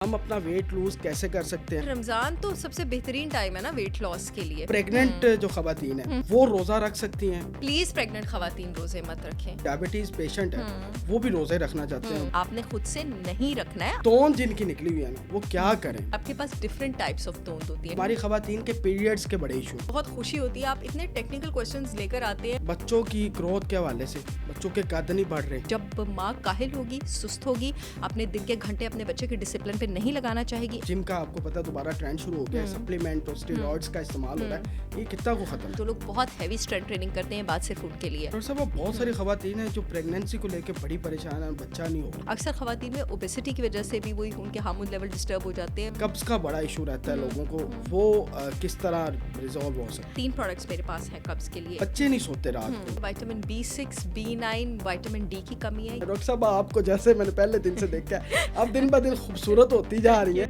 हम अपना weight lose कैसे कर सकते हैं? रमजान तो सबसे बेहतरीन टाइम है ना वेट लॉस के लिए। प्रेग्नेंट जो खवातीन है वो रोजा रख सकती हैं? प्लीज प्रेग्नेंट खवातीन रोजे मत रखें। डायबिटीज पेशेंट है वो भी रोजे रखना चाहते हैं, आपने खुद से नहीं रखना है। तोन जिनकी निकली हुई है ना वो क्या करें? आपके पास डिफरेंट टाइप्स ऑफ टोन होती है। हमारी खवातीन के पीरियड्स के बड़े इशू, बहुत खुशी होती है आप इतने टेक्निकल क्वेश्चंस लेकर आते हैं। बच्चों की ग्रोथ के हवाले से बच्चों के कद नहीं बढ़ रहे। जब माँ काहिल होगी, सुस्त होगी, अपने दिन के घंटे अपने बच्चे के डिसिप्लिन पे नहीं लगाना चाहेगी। जिम का आपको पता दोबारा ट्रेंड शुरू हो गया है, सप्लीमेंट और स्टेरॉइड्स का इस्तेमाल हो रहा है, ये कितना को खत्म? तो लोग बहुत हैवी स्ट्रेंथ ट्रेनिंग करते हैं बात सिर्फ उनके लिए। डॉक्टर साहब बहुत सारी खवातीन हैं जो प्रेगनेंसी को लेकर बड़ी परेशान है, बच्चा नहीं हो रहा। अक्सर खवातीन में ओबेसिटी की वजह से भी वही उनके हार्मोन लेवल डिस्टर्ब हो जाते हैं। कब्ज का बड़ा इशू रहता है लोगों को, वो किस तरह रिजॉल्व हो सकता है? 3 प्रोडक्ट्स मेरे पास हैं कब्ज के लिए। बच्चे नहीं सोते रात को। Vitamin B6, B9, vitamin D की कमी है। डॉक्टर साहब आपको जैसे मैंने पहले दिन से देखा है अब दिन ब दिन खूबसूरत होती जा रही है।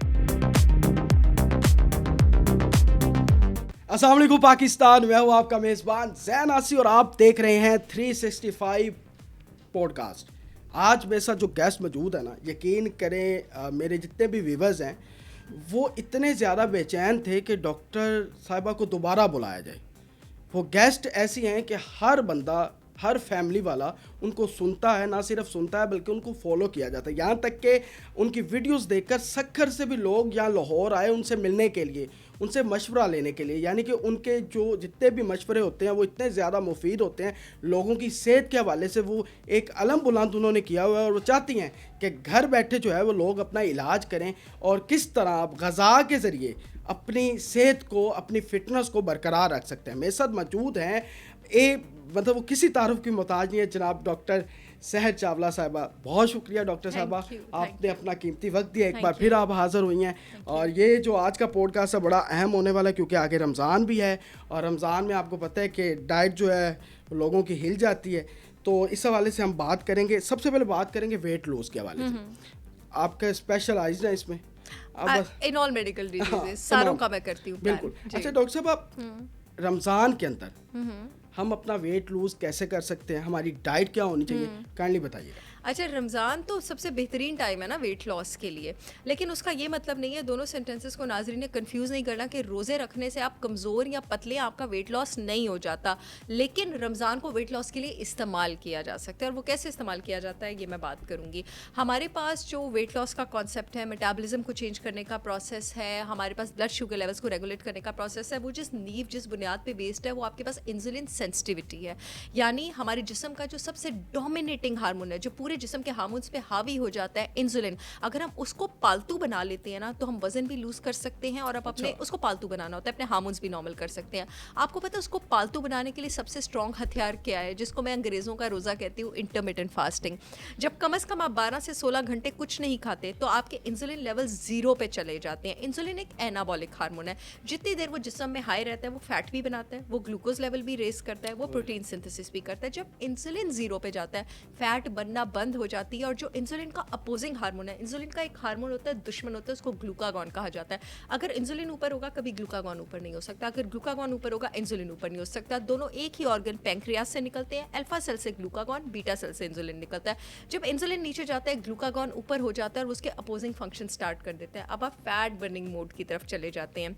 अस्सलाम वालेकुम पाकिस्तान, मैं हूँ आपका मेज़बान ज़ैन आसी और आप देख रहे हैं 365 पॉडकास्ट। आज मेरे साथ जो गेस्ट मौजूद है ना, यकीन करें मेरे जितने भी व्यूवर्स हैं वो इतने ज़्यादा बेचैन थे कि डॉक्टर साहिबा को दोबारा बुलाया जाए। वो गेस्ट ऐसी हैं कि हर बंदा, हर फैमिली वाला उनको सुनता है, ना सिर्फ सुनता है बल्कि उनको फॉलो किया जाता है। यहाँ तक कि उनकी वीडियोस देखकर सक्खर से भी लोग यहाँ लाहौर आए उनसे मिलने के लिए, उनसे मशवरा लेने के लिए। यानी कि उनके जो जितने भी मशवरे होते हैं वो इतने ज़्यादा मुफीद होते हैं लोगों की सेहत के हवाले से। वो एक अलम बुलंद उन्होंने किया हुआ है और वो चाहती हैं कि घर बैठे जो है वो लोग अपना इलाज करें और किस तरह आप ग़ज़ा के ज़रिए अपनी सेहत को, अपनी फ़िटनेस को बरकरार रख सकते हैं। मेरे साथ मौजूद हैं मतलब वो किसी तारुफ की मोहताज नहीं है, जनाब डॉक्टर सहर चावला साहिबा। बहुत शुक्रिया डॉक्टर साहिबा, आपने अपना कीमती वक्त दिया, एक बार फिर आप हाज़िर हुई हैं। और ये जो आज का पॉडकास्ट है बड़ा अहम होने वाला है क्योंकि आगे रमज़ान भी है और रमज़ान में आपको पता है कि डाइट जो है लोगों की हिल जाती है। तो इस हवाले से हम बात करेंगे। सबसे पहले बात करेंगे वेट लॉस के हवाले से। आपका स्पेशलाइज्ड है इसमें? इन ऑल मेडिकल डिजीजेस सारों का मैं करती हूँ। बिल्कुल। अच्छा डॉक्टर साहब, आप रमज़ान के अंदर हम अपना वेट लूज कैसे कर सकते हैं? हमारी डाइट क्या होनी चाहिए? काइंडली बताइएगा। अच्छा, रमज़ान तो सबसे बेहतरीन टाइम है ना वेट लॉस के लिए, लेकिन उसका ये मतलब नहीं है, दोनों सेंटेंसेस को नाज़रीन ने कंफ्यूज नहीं करना कि रोज़े रखने से आप कमज़ोर या पतले आपका वेट लॉस नहीं हो जाता। लेकिन रमज़ान को वेट लॉस के लिए इस्तेमाल किया जा सकता है और वो कैसे इस्तेमाल किया जाता है ये मैं बात करूँगी। हमारे पास जो वेट लॉस का कॉन्सेप्ट है, मेटाबॉलिज्म को चेंज करने का प्रोसेस है, हमारे पास ब्लड शुगर लेवल्स को रेगुलेट करने का प्रोसेस है। वो जिस बुनियाद पर बेस्ड है वो आपके पास इंसुलिन सेंसिटिविटी है। यानी हमारे जिस्म का जो सबसे डोमिनेटिंग हार्मोन है, जो पूरे जिस्म के हार्मोन्स पे हावी हो जाता है, इंसुलिन, अगर हम उसको पालतू बना लेते हैं ना तो हम वजन भी लूज कर सकते हैं और अब अपने उसको पालतू बनाना होता है, अपने हार्मोन्स भी नॉर्मल कर सकते हैं। आपको पता है उसको पालतू बनाने के लिए सबसे स्ट्रॉन्ग हथियार क्या है, जिसको मैं अंग्रेज़ों का रोज़ा कहती हूँ, इंटरमिटेंट फास्टिंग। जब कम से कम आप 12 से 16 घंटे कुछ नहीं खाते तो आपके इंसुलिन लेवल 0 पे चले जाते हैं। इंसुलिन एक एनाबॉलिक हार्मोन है, जितनी देर वो जिस्म में हाई रहता है वो फैट भी बनाता है, वो ग्लूकोज लेवल भी रेस करता है, वो प्रोटीन सिंथेसिस भी करता है। जब इंसुलिन 0 पे जाता है फैट बनना बंद हो जाती है और जो इंसुलिन का अपोजिंग हार्मोन है, इंसुलिन का एक हार्मोन होता है दुश्मन होता है, उसको ग्लूकागॉन कहा जाता है। अगर इंसुलिन ऊपर होगा कभी ग्लूकागॉन ऊपर नहीं हो सकता, अगर ग्लूकागॉन ऊपर होगा इंसुलिन ऊपर नहीं हो सकता। दोनों एक ही ऑर्गन पैंक्रियास से निकलते हैं, अल्फा सेल से ग्लूकागॉन, बीटा सेल से इंसुलिन निकलता है। जब इंसुलिन नीचे जाता है ग्लूकागॉन ऊपर हो जाता है और उसके अपोजिंग फंक्शन स्टार्ट कर देता है। अब आप फैट बर्निंग मोड की तरफ चले जाते हैं।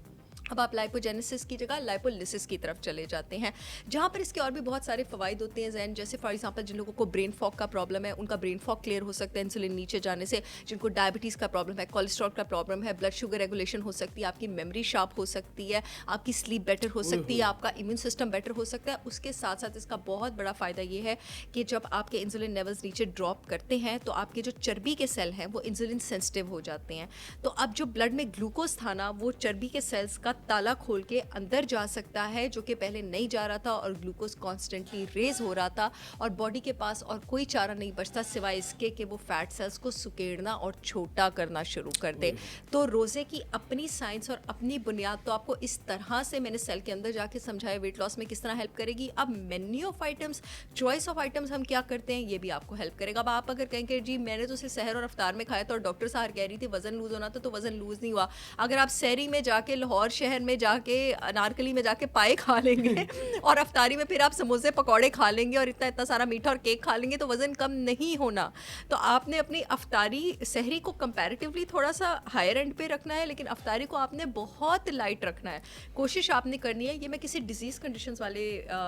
अब आप लाइपोजेनेसिस की जगह लाइपोलिसिस की तरफ चले जाते हैं, जहाँ पर इसके और भी बहुत सारे फ़वाइद होते हैं ज़ैन। जैसे फॉर एग्जांपल जिन लोगों को ब्रेन फॉग का प्रॉब्लम है उनका ब्रेन फॉग क्लियर हो सकता है इंसुलिन नीचे जाने से। जिनको डायबिटीज़ का प्रॉब्लम है, कोलेस्ट्रॉल का प्रॉब्लम है, ब्लड शुगर रेगुलेशन हो सकती है, आपकी मेमोरी शार्प हो सकती है, आपकी स्लीप बेटर हो सकती है, आपका इम्यून सिस्टम बेटर हो सकता है। उसके साथ साथ इसका बहुत बड़ा फ़ायदा ये है कि जब आपके इंसुलिन लेवल्स नीचे ड्रॉप करते हैं तो आपके जो चर्बी के सेल हैं वो इंसुलिन सेंसिटिव हो जाते हैं। तो अब जो ब्लड में ग्लूकोज था ना, वो चर्बी के सेल्स का ताला खोल के अंदर जा सकता है, जो कि पहले नहीं जा रहा था और ग्लूकोज कॉन्स्टेंटली रेज हो रहा था और बॉडी के पास और कोई चारा नहीं बचता सिवाय इसके कि वो फैट सेल्स को सुकेड़ना और छोटा करना शुरू कर दे। तो रोज़े की अपनी साइंस और अपनी बुनियाद तो आपको इस तरह से मैंने सेल के अंदर जाके समझाया वेट लॉस में किस तरह हेल्प करेगी। अब menu of items, choice of items हम क्या करते हैं ये भी आपको हेल्प करेगा। अब आप अगर कहें कि जी मैंने तो सिर्फ सहर और अफ्तार में खाया था और डॉक्टर साहर कह रही थी वज़न लूज़ होना था तो वज़न लूज़ नहीं हुआ। अगर आप सहरी में जाके लाहौर शहर शहर में जाके अनारकली में जाके पाए खा लेंगे और अफ्तारी में फिर आप समोसे पकौड़े खा लेंगे और इतना इतना सारा मीठा और केक खा लेंगे तो वज़न कम नहीं होना। तो आपने अपनी अफ्तारी सहरी को कंपैरेटिवली थोड़ा सा हायर एंड पे रखना है, लेकिन अफ्तारी को आपने बहुत लाइट रखना है। कोशिश आपने करनी है, ये मैं किसी डिजीज़ कंडीशंस वाले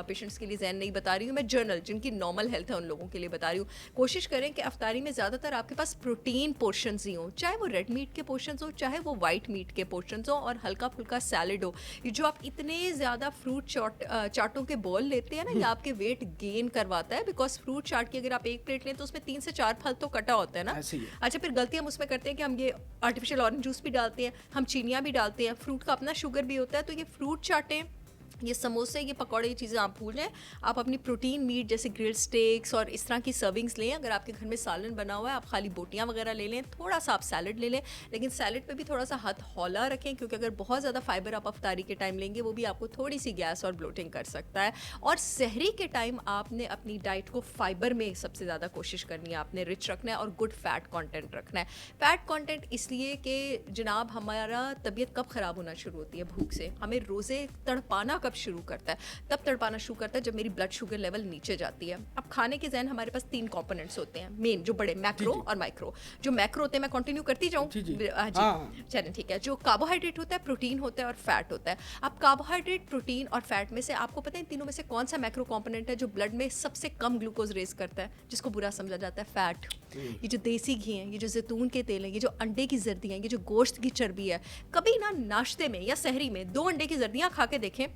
पेशेंट्स के लिए ज़हन नहीं बता रही हूँ, मैं जनरल जिनकी नॉर्मल हेल्थ है उन लोगों के लिए बता रही हूँ। कोशिश करें कि अफ्तारी में ज़्यादातर आपके पास प्रोटीन पोर्शंस ही हों, चाहे वो रेड मीट के पोर्शंस हो चाहे वो वाइट मीट के पोर्शंस हो, और हल्का फुल्का सैलड हो। ये जो आप इतने ज़्यादा फ्रूट चाटों के बॉल लेते हैं ना, ये आपके वेट गेन करवाता है, बिकॉज फ्रूट चाट की अगर आप एक प्लेट लें तो उसमें 3 से 4 फल तो कटा होता है ना। अच्छा, फिर गलती हम उसमें करते हैं कि हम ये आर्टिफिशियल ऑरेंज जूस भी डालते हैं, हम चीनियाँ भी डालते हैं, फ्रूट का अपना शुगर भी होता है। तो ये फ्रूट चाटें, ये समोसे, ये पकौड़े, ये चीज़ें आप भूल जाएं। आप अपनी प्रोटीन मीट जैसे ग्रिल्ड स्टेक्स और इस तरह की सर्विंग्स लें। अगर आपके घर में सालन बना हुआ है, आप खाली बोटियां वगैरह ले लें, थोड़ा सा आप सैलड ले लें, लेकिन सैलड पे भी थोड़ा सा हाथ हौला रखें, क्योंकि अगर बहुत ज़्यादा फाइबर आप अफ्तारी के टाइम लेंगे वो भी आपको थोड़ी सी गैस और ब्लोटिंग कर सकता है। और सहरी के टाइम आपने अपनी डाइट को फाइबर में सबसे ज़्यादा कोशिश करनी है, आपने रिच रखना है और गुड फैट कॉन्टेंट रखना है। फैट कॉन्टेंट इसलिए कि जनाब हमारा तबीयत कब ख़राब होना शुरू होती है भूख से, हमें रोज़े तड़पाना कब शुरू करता है, तब तड़पाना शुरू करता है जब मेरी ब्लड शुगर लेवल नीचे जाती है। अब खाने के ज़हन हमारे पास 3 कंपोनेंट्स होते हैं मेन, जो बड़े मैक्रो और माइक्रो। जो मैक्रो होते हैं, मैं कंटिन्यू करती जाऊँ चलें ठीक है। जो कार्बोहाइड्रेट होता है, प्रोटीन होता है और फैट होता है। अब कार्बोहाइड्रेट, प्रोटीन और फैट में से आपको पता है इन तीनों में से कौन सा मैक्रो कंपोनेंट है जो ब्लड में सबसे कम ग्लूकोज रेज करता है, जिसको बुरा समझा जाता है? फैट। ये जो देसी घी है, ये जो जैतून के तेल है, ये जो अंडे की जर्दियाँ, ये जो गोश्त की चर्बी है, कभी ना नाश्ते में या सहरी में 2 अंडे की जर्दियाँ खा के देखें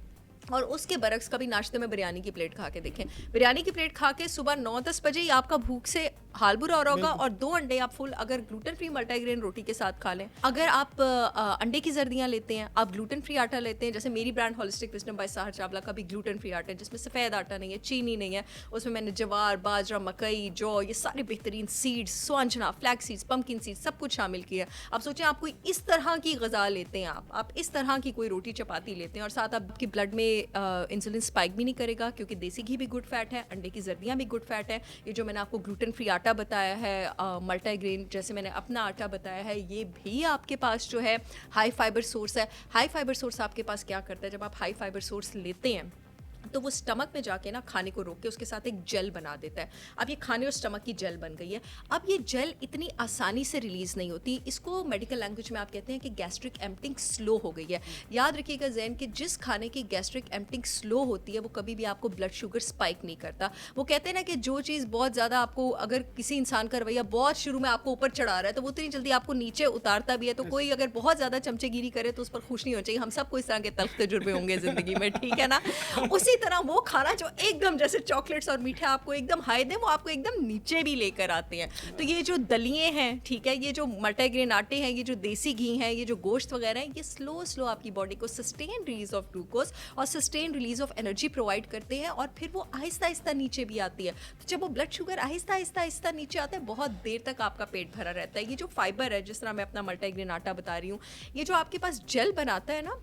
और उसके बरक्स कभी नाश्ते में बिरयानी की प्लेट खा के देखें। बिरयानी की प्लेट खा के सुबह 9-10 बजे ही आपका भूख से हाल बुरा हो रहा होगा, और 2 अंडे आप फुल अगर ग्लूटेन फ्री मल्टीग्रेन रोटी के साथ खा लें। अगर आप अंडे की जर्दियाँ लेते हैं, आप ग्लूटेन फ्री आटा लेते हैं, जैसे मेरी brand holistic wisdom by Sahar Chawla का भी ग्लूटेन फ्री आटा है, जिसमें सफ़ेद आटा नहीं है, चीनी नहीं है, उसमें मैंने जवार, बाजरा, मकई, जौ, ये सारे बेहतरीन सीड्स, स्वांजना, फ्लैक्स सीड्स, पम्पकिन सीड्स, सब कुछ शामिल किया है। आप सोचें आप कोई इस तरह की ग़िज़ा लेते हैं, आप इस तरह की कोई रोटी चपाती लेते हैं, और साथ आपकी ब्लड में इंसुलिन स्पाइक भी नहीं करेगा, क्योंकि देसी घी भी गुड फैट है, अंडे की जर्दियाँ भी गुड फैट है। ये जो मैंने आपको ग्लूटेन फ्री आटा बताया है, मल्टीग्रेन जैसे मैंने अपना आटा बताया है, ये भी आपके पास जो है हाई फाइबर सोर्स है। हाई फाइबर सोर्स आपके पास क्या करता है, जब आप हाई फाइबर सोर्स लेते हैं तो वो स्टमक में जाके ना खाने को रोक के उसके साथ एक जेल बना देता है। अब ये खाने और स्टमक की जेल बन गई है। अब ये जेल इतनी आसानी से रिलीज़ नहीं होती, इसको मेडिकल लैंग्वेज में आप कहते हैं कि गैस्ट्रिक एम्प्टिंग स्लो हो गई है। याद रखिएगा ज़हन कि जिस खाने की गैस्ट्रिक एम्प्टिंग स्लो होती है वो कभी भी आपको ब्लड शुगर स्पाइक नहीं करता। वो कहते हैं ना कि जो चीज़ बहुत ज़्यादा आपको, अगर किसी इंसान का रवैया बहुत शुरू में आपको ऊपर चढ़ा रहा है तो वो इतनी जल्दी आपको नीचे उतारता भी है। तो कोई अगर बहुत ज़्यादा चमचेगिरी करे तो उस पर खुश नहीं होना चाहिए। हम सबको इस तरह के तल्ख तजुर्बे होंगे ज़िंदगी में, ठीक है ना। उसी तरह वो खाना जो एकदम जैसे चॉकलेट्स और मीठा आपको एकदम हाई दे, वो आपको एकदम नीचे भी लेकर आते हैं। तो ये जो दलिए हैं, ठीक है, ये जो मल्टीग्रेन आटे हैं, ये जो देसी घी हैं, ये जो गोश्त वगैरह हैं, ये स्लो आपकी बॉडी को सस्टेन रिलीज ऑफ ग्लूकोज और sustain release of energy provide करते हैं, और फिर वो आहिस्ता आहिस्ता नीचे भी आती है। तो जब वो ब्लड शुगर आहिस्ता आहिस्ता नीचे आता है, बहुत देर तक आपका पेट भरा रहता है। ये जो फाइबर है, जिस तरह मैं अपना मल्टीग्रेन आटा बता रही हूँ, ये जो आपके पास जेल बनाता है ना,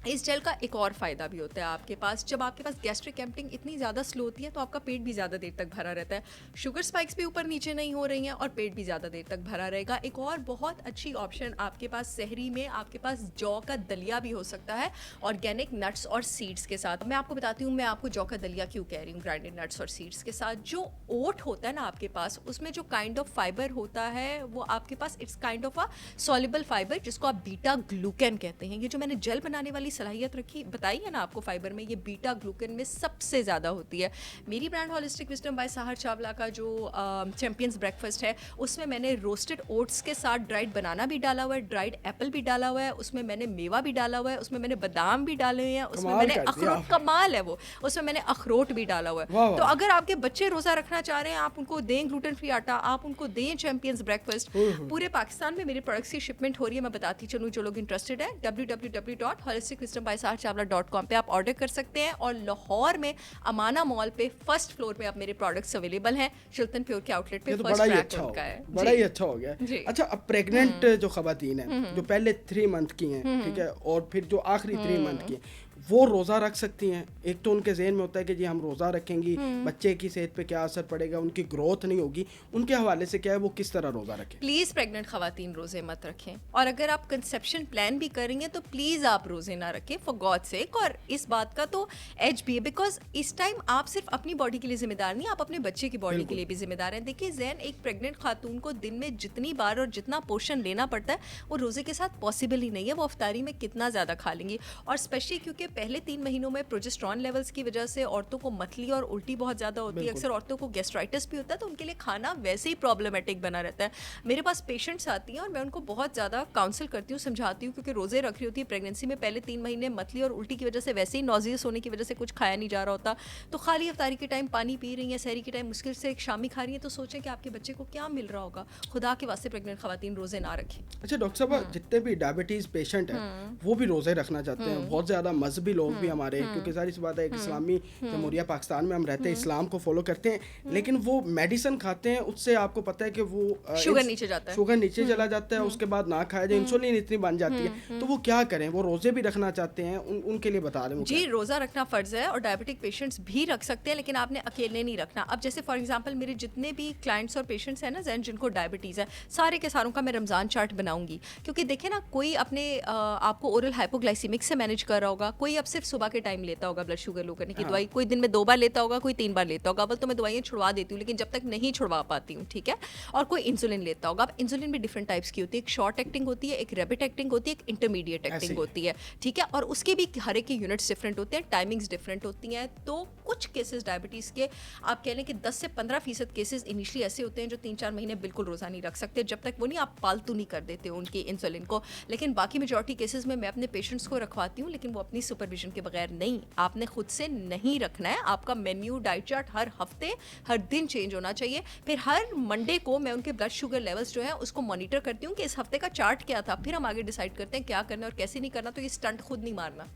इस जेल का एक और फ़ायदा भी होता है आपके पास। जब आपके पास गैस्ट्रिक एम्प्टिंग इतनी ज़्यादा स्लो होती है तो आपका पेट भी ज़्यादा देर तक भरा रहता है, शुगर स्पाइक्स भी ऊपर नीचे नहीं हो रही हैं और पेट भी ज़्यादा देर तक भरा रहेगा। एक और बहुत अच्छी ऑप्शन आपके पास सहरी में, आपके पास जौ का दलिया भी हो सकता है ऑर्गेनिक नट्स और सीड्स के साथ। मैं आपको बताती हूँ मैं आपको जौ का दलिया क्यों कह रही हूँ ग्राइंडेड नट्स और सीड्स के साथ। जो ओट होता है ना आपके पास, उसमें जो काइंड ऑफ फाइबर होता है वो आपके पास it's kind of a soluble fibre, जिसको आप बीटा ग्लूकेन कहते हैं। ये जो मैंने जेल बनाने वाली सलाहियत रखी बताई है ना आपको फाइबर में, ये बीटा ग्लूकेन में सबसे ज़्यादा होती है। मेरी brand holistic wisdom by Sahar Chawla का जो चैंपियंस ब्रेकफास्ट है, उसमें मैंने रोस्टेड ओट्स के साथ ड्राइड बनाना भी डाला हुआ है, ड्राइड एप्पल भी डाला हुआ है, उसमें मैंने मेवा भी डाला हुआ है, उसमें मैंने बादाम भी डाले हुए हैं, उसमें मैंने अखरोट, कमाल है वो, उसमें मैंने अखरोट भी डाला हुआ है। तो अगर आपके बच्चे रोज़ा रखना चाह रहे हैं, आप उनको दें ग्लूटेन फ्री आटा, आप उनको दें चैंपियंस ब्रेकफास्ट। पूरे पाकिस्तान में मेरे प्रोडक्ट्स की शिपमेंट हो रही है, मैं बताती चलूँ जो लोग इंटरेस्टेड है, www.holisticwisdombysaharchavla.com पे आप ऑर्डर कर सकते हैं। और लाहौर में अमाना मॉल पे फर्स्ट फ्लोर पे आप मेरे प्रोडक्ट्स अवेलेबल हैं, शिल्टन प्योर के आउटलेट पे। फर्स्ट रैक उनका है, बड़ा ही अच्छा हो गया। अच्छा, अब प्रेग्नेंट जो खवातीन हैं जो पहले 3 मंथ की हैं, ठीक है, और फिर जो आखिरी 3 मंथ की, वो रोज़ा रख सकती हैं? एक तो उनके जहन में होता है कि जी हम रोज़ा रखेंगी, बच्चे की सेहत पे क्या असर पड़ेगा, उनकी ग्रोथ नहीं होगी, उनके हवाले से क्या है वो किस तरह रोज़ा रखें? प्लीज़ प्रेग्नेंट खवातीन रोज़े मत रखें, और अगर आप कंसेप्शन प्लान भी करेंगे तो प्लीज़ आप रोज़े ना रखें फॉर गॉड सेक। और इस बात का तो एज भी है, बिकॉज इस टाइम आप सिर्फ अपनी बॉडी के लिए जिम्मेदार नहीं, आप अपने बच्चे की बॉडी के लिए भी जिम्मेदार हैं। देखिए जैन, एक प्रेग्नेंट खातून को दिन में जितनी बार और जितना पोषण लेना पड़ता है वो रोज़े के साथ पॉसिबल ही नहीं है। वो अफ्तारी में कितना ज़्यादा खा लेंगी, और स्पेशली क्योंकि पहले 3 महीनों में प्रोजेस्टेरॉन लेवल्स की वजह से औरतों को मतली और उल्टी बहुत ज़्यादा होती है, अक्सर औरतों को गैस्ट्राइटिस भी होता है, तो उनके लिए खाना वैसे ही प्रॉब्लमेटिक बना रहता है। मेरे पास पेशेंट्स आती हैं और मैं उनको बहुत ज़्यादा काउंसिल करती हूँ, समझाती हूँ, क्योंकि रोज़े रख रही होती है प्रेगनेंसी में, पहले 3 महीने मतली और उल्टी की वजह से वैसे ही नॉजियस होने की वजह से कुछ खाया नहीं जा रहा होता, तो खाली अफ्तारी के टाइम पानी पी रही हैं, सहरी के टाइम मुश्किल से एक शामी खा रही हैं, तो सोचें कि आपके बच्चे को क्या मिल रहा होगा। खुदा के वास्ते प्रेग्नेंट खवातीन रोज़े ना रखें। अच्छा डॉक्टर साहब, जितने भी डायबिटीज़ पेशेंट हैं वो भी रोज़े रखना चाहते हैं, बहुत ज़्यादा मजहबी लोग भी हमारे, क्योंकि सारी सी बात है, एक इस्लामी जमहूरिया पाकिस्तान में हम रहते हैं, इस्लाम को फॉलो करते हैं, लेकिन वो मेडिसिन खाते हैं, उससे आपको पता है कि वो शुगर नीचे जाता है, शुगर नीचे चला जाता है, उसके बाद ना खाया जाए, इंसुलिन इतनी बन जाती है, तो वो क्या करें? वो रोज़े भी रखना चाहते हैं, उनके लिए बता दें। जी, रोज़ा रखना फ़र्ज़ है और डायबिटिक पेशेंट्स भी रख सकते हैं, लेकिन आपने अकेले नहीं रखना। अब जैसे फॉर एग्जांपल मेरे जितने भी क्लाइंट्स और पेशेंट्स हैं ना जैन, जिनको डायबिटीज़ है, सारे के सारों का मैं रमज़ान चार्ट बनाऊंगी, क्योंकि देखें ना, कोई अपने आपको ओरल हाइपोग्लाइसीमिक से मैनेज कर रहा होगा, कोई अब सिर्फ सुबह के टाइम लेता होगा ब्लड शुगर लो करने की दवाई, कोई दिन में 2 बार लेता होगा, कोई 3 बार लेता होगा। अब तो मैं दवाइयाँ छुड़वा देती हूँ, लेकिन जब तक नहीं छुड़वा पाती हूँ, ठीक है। और कोई इंसुलिन लेता होगा। अब इंसुलिन भी डिफरेंट टाइप्स की होती है, एक शॉर्ट एक्टिंग होती है, एक रैपिड एक्टिंग होती है, एक इंटरमीडिएट एक्टिंग होती है, ठीक है। और उसके भी हर एक के यूनिट्स डिफरेंट होते हैं, टाइमिंग्स डिफरेंट होती हैं। तो कुछ केसेस डायबिटीज़ के आप कह लें कि 10 से 15% केसेस इनिशियली ऐसे होते हैं जो 3-4 महीने बिल्कुल रोज़ा नहीं रख सकते, जब तक वो नहीं आप पालतू नहीं कर देते उनकी इंसुलिन को। लेकिन बाकी मेजॉरिटी केसेस में मैं अपने पेशेंट्स को रखवाती हूँ, लेकिन वो अपनी सुपरविजन के बगैर नहीं। आपने खुद से नहीं रखना है, आपका मेन्यू डाइट चार्ट हर हफ्ते हर दिन चेंज होना चाहिए। फिर हर मंडे को मैं उनके ब्लड शुगर लेवल्स जो है उसको मॉनिटर करती हूँ कि इस हफ्ते का चार्ट क्या था, फिर हम आगे डिसाइड करते हैं क्या करना है और कैसे नहीं करना। तो ये स्टंट खुद नहीं मारना।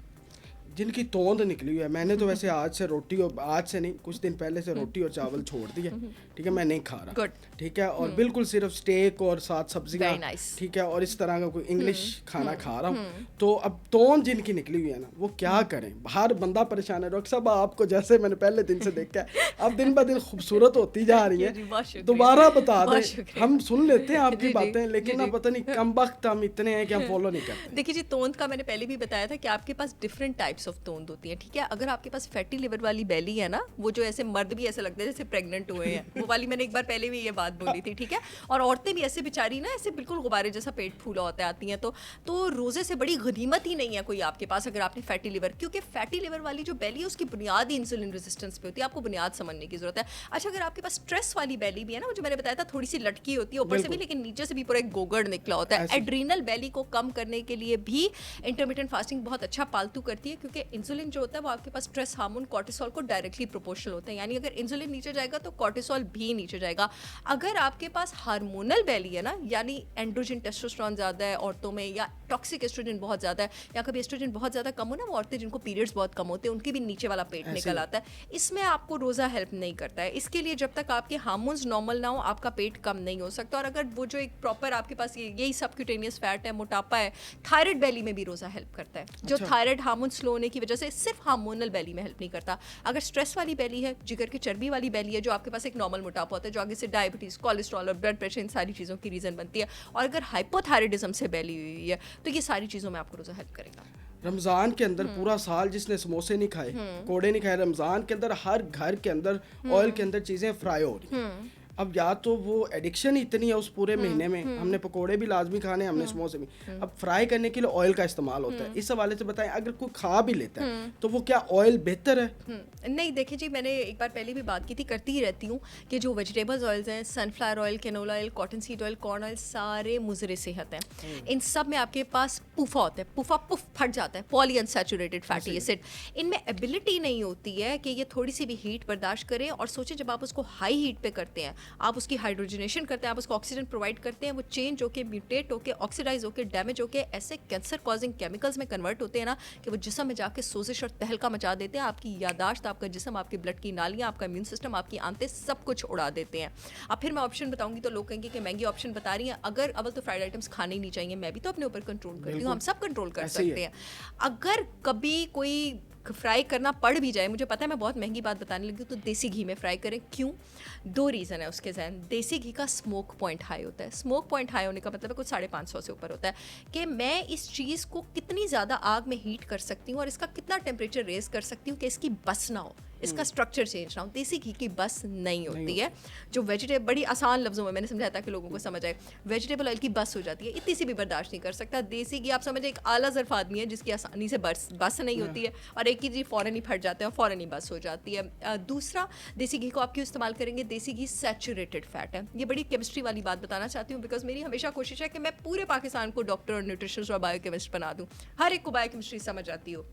जिनकी तोंद निकली हुई है, मैंने तो वैसे आज से रोटी, और आज से नहीं, कुछ दिन पहले से रोटी और चावल छोड़ दिया, ठीक है, मैं नहीं खा रहा, ठीक है, और बिल्कुल सिर्फ स्टेक और साथ सब्जियां, ठीक है, और इस तरह का कोई इंग्लिश खाना खा रहा हूँ। तो अब तोंद जिनकी निकली हुई है ना, वो क्या करें? हर बंदा परेशान है। डॉक्टर साहब, आपको जैसे मैंने पहले दिन से देखा है, अब दिन ब दिन खूबसूरत होती जा रही है, दोबारा बता दें। हम सुन लेते हैं आपकी बातें, लेकिन ना पता नहीं कम वक्त हम इतने हैं कि हम फॉलो नहीं करते। देखिए जी, तोंद का मैंने पहले भी बताया था कि आपके पास डिफरेंट टाइप्स ऑफ तोंद होती है, ठीक है। अगर आपके पास फैटी लिवर वाली बेली है ना, वो जो ऐसे मर्द भी ऐसे लगते हैं जैसे प्रेग्नेंट हुए हैं, वो वाली मैंने एक बार पहले भी ये बात बोली थी, ठीक है। और औरतें भी ऐसे बेचारी ना ऐसे बिल्कुल गुब्बारे जैसा पेट फूला होता है आती हैं, तो रोजे से बड़ी गनीमत ही नहीं है कोई आपके पास अगर आपने फैटी लिवर, क्योंकि फैटी लिवर वाली जो बेली है उसकी बुनियाद ही इंसुलिन रेजिस्टेंस पे होती है। आपको बुनियाद समझने की जरूरत है। अच्छा, अगर आपके पास स्ट्रेस वाली बेली भी है ना, वो जो मैंने बताया था थोड़ी सी लटकी होती है ऊपर से भी, लेकिन नीचे से भी पूरा एक गोगड़ निकला होता है। एड्रीनल बेली को कम करने के लिए भी इंटरमिटेंट फास्टिंग बहुत अच्छा पालतू करती है, क्योंकि इंसुलिन जो होता है वो आपके पास स्ट्रेस हार्मोन कॉर्टिसोल को डायरेक्टली प्रोपोर्शनल होता है, यानी अगर इंसुलिन नीचे जाएगा तो कॉर्टिसोल भी नीचे जाएगा। अगर आपके पास हार्मोनल बेली है ना, यानी एंड्रोजन टेस्टोस्टेरोन ज़्यादा है औरतों में, या टॉक्सिक एस्ट्रोजन बहुत ज़्यादा है, या कभी एस्ट्रोजन बहुत ज़्यादा कम हो ना, वो औरतें जिनको पीरियड्स बहुत कम होते हैं उनकी भी नीचे वाला पेट निकल आता है, इसमें आपको रोज़ा हेल्प नहीं करता है। इसके लिए जब तक आपके हार्मोन्स नॉर्मल ना हो, आपका पेट कम नहीं हो सकता। और अगर वो जो एक प्रॉपर आपके पास यही सबक्यूटेनियस फैट है, मोटापा है, थायराइड बेली में भी रोज़ा हेल्प करता है। जो थायराइड हार्मोन स्लो होने की वजह से सिर्फ हार्मोनल बेली में हेल्प नहीं करता। अगर स्ट्रेस वाली बेली है, जिगर की चर्बी वाली बेली है, जो आपके पास एक नॉर्मल मोटापा होता है, जो आगे से डायबिटीज़, कोलेस्ट्रॉल और ब्लड प्रेशर, इन सारी चीज़ों की रीज़न बनती है। और अगर हाइपोथायराइडिज्म से बेली हुई है तो ये सारी चीज़ों में आपको रोज़ा हेल्प करेगा। रमज़ान के अंदर पूरा साल जिसने समोसे नहीं खाए, कोड़े नहीं खाए, रमज़ान के अंदर हर घर के अंदर ऑयल के अंदर चीज़ें फ्राई हो रही हैं। अब या तो वो एडिक्शन इतनी है उस पूरे महीने में, हमने पकोड़े भी लाजमी खाने, हमने समोसे भी, अब फ्राई करने के लिए ऑयल का इस्तेमाल होता है। इस हवाले से बताएं, अगर कोई खा भी लेता है तो वो क्या ऑयल बेहतर है? नहीं, देखिए जी, मैंने एक बार पहले भी बात की थी, करती ही रहती हूँ, कि जो वेजिटेबल्स ऑयल्स हैं, sunflower oil, canola oil, cotton seed oil, corn oil, सारे मुज़र सेहत हैं। इन सब में आपके पास पुफा होता है, पुफा पुफ फट जाता है, पॉली अनसैचुरेटेड फैटी एसिड। इनमें एबिलिटी नहीं होती है कि ये थोड़ी सी भी हीट बर्दाश्त करें। और सोचें, जब आप उसको हाई हीट पे करते हैं आप उसकी हाइड्रोजनेशन करते हैं, आप उसको ऑक्सीजन प्रोवाइड करते हैं, वो चेंज होकर, म्यूटेट होकर, ऑक्सीडाइज होकर, डैमेज होकर ऐसे कैंसर कॉजिंग केमिकल्स में कन्वर्ट होते हैं ना कि वो जिस्म में जाके सोजिश और तहलका मचा देते हैं, आपकी यादाश्त, आपका जिस्म, आपके ब्लड की नालियाँ, आपका इम्यून सिस्टम, आपकी आंतें, सब कुछ उड़ा देते हैं। अब फिर मैं ऑप्शन बताऊंगी तो लोग कहेंगे कि महंगी ऑप्शन बता रही हैं। अगर अव्वल तो फ्राइड आइटम्स खाने ही नहीं चाहिए, मैं भी तो अपने ऊपर कंट्रोल करती हूँ, हम सब कंट्रोल कर सकते हैं। अगर कभी कोई फ्राई करना पड़ भी जाए, मुझे पता है मैं बहुत महंगी बात बताने लगी हूँ, तो देसी घी में फ्राई करें। क्यों? 2 रीज़न है उसके जहन। देसी घी का स्मोक पॉइंट हाई होता है। स्मोक पॉइंट हाई होने का मतलब है कुछ 550 से ऊपर होता है कि मैं इस चीज़ को कितनी ज़्यादा आग में हीट कर सकती हूँ और इसका कितना टेम्परेचर रेज कर सकती हूँ कि इसकी बस ना हो, इसका स्ट्रक्चर चेंज ना हो। देसी घी की बस नहीं होती है। जो वेजिटेबल, बड़ी आसान लफ्ज़ों में मैंने समझाया ताकि लोगों को समझ आए, वेजिटेबल ऑयल की बस हो जाती है, इतनी सी भी बर्दाश्त नहीं कर सकता। देसी घी आप समझे एक आला ज़र्फ आदमी है जिसकी आसानी से बस नहीं होती है, और एक ही जी फ़ौरन ही फट जाते हैं और फ़ौरन ही बस हो जाती है। दूसरा, देसी घी को आप क्यों इस्तेमाल करेंगे? देसी घी सैचुरेटेड फैट है। ये बड़ी केमिस्ट्री वाली बात बताना चाहती हूँ, बिकॉज मेरी हमेशा कोशिश है कि मैं पूरे पाकिस्तान को डॉक्टर और न्यूट्रिशनिस्ट और बायोकेमिस्ट बना दूँ, हर एक को बायोकेमिस्ट्री समझ आती हो।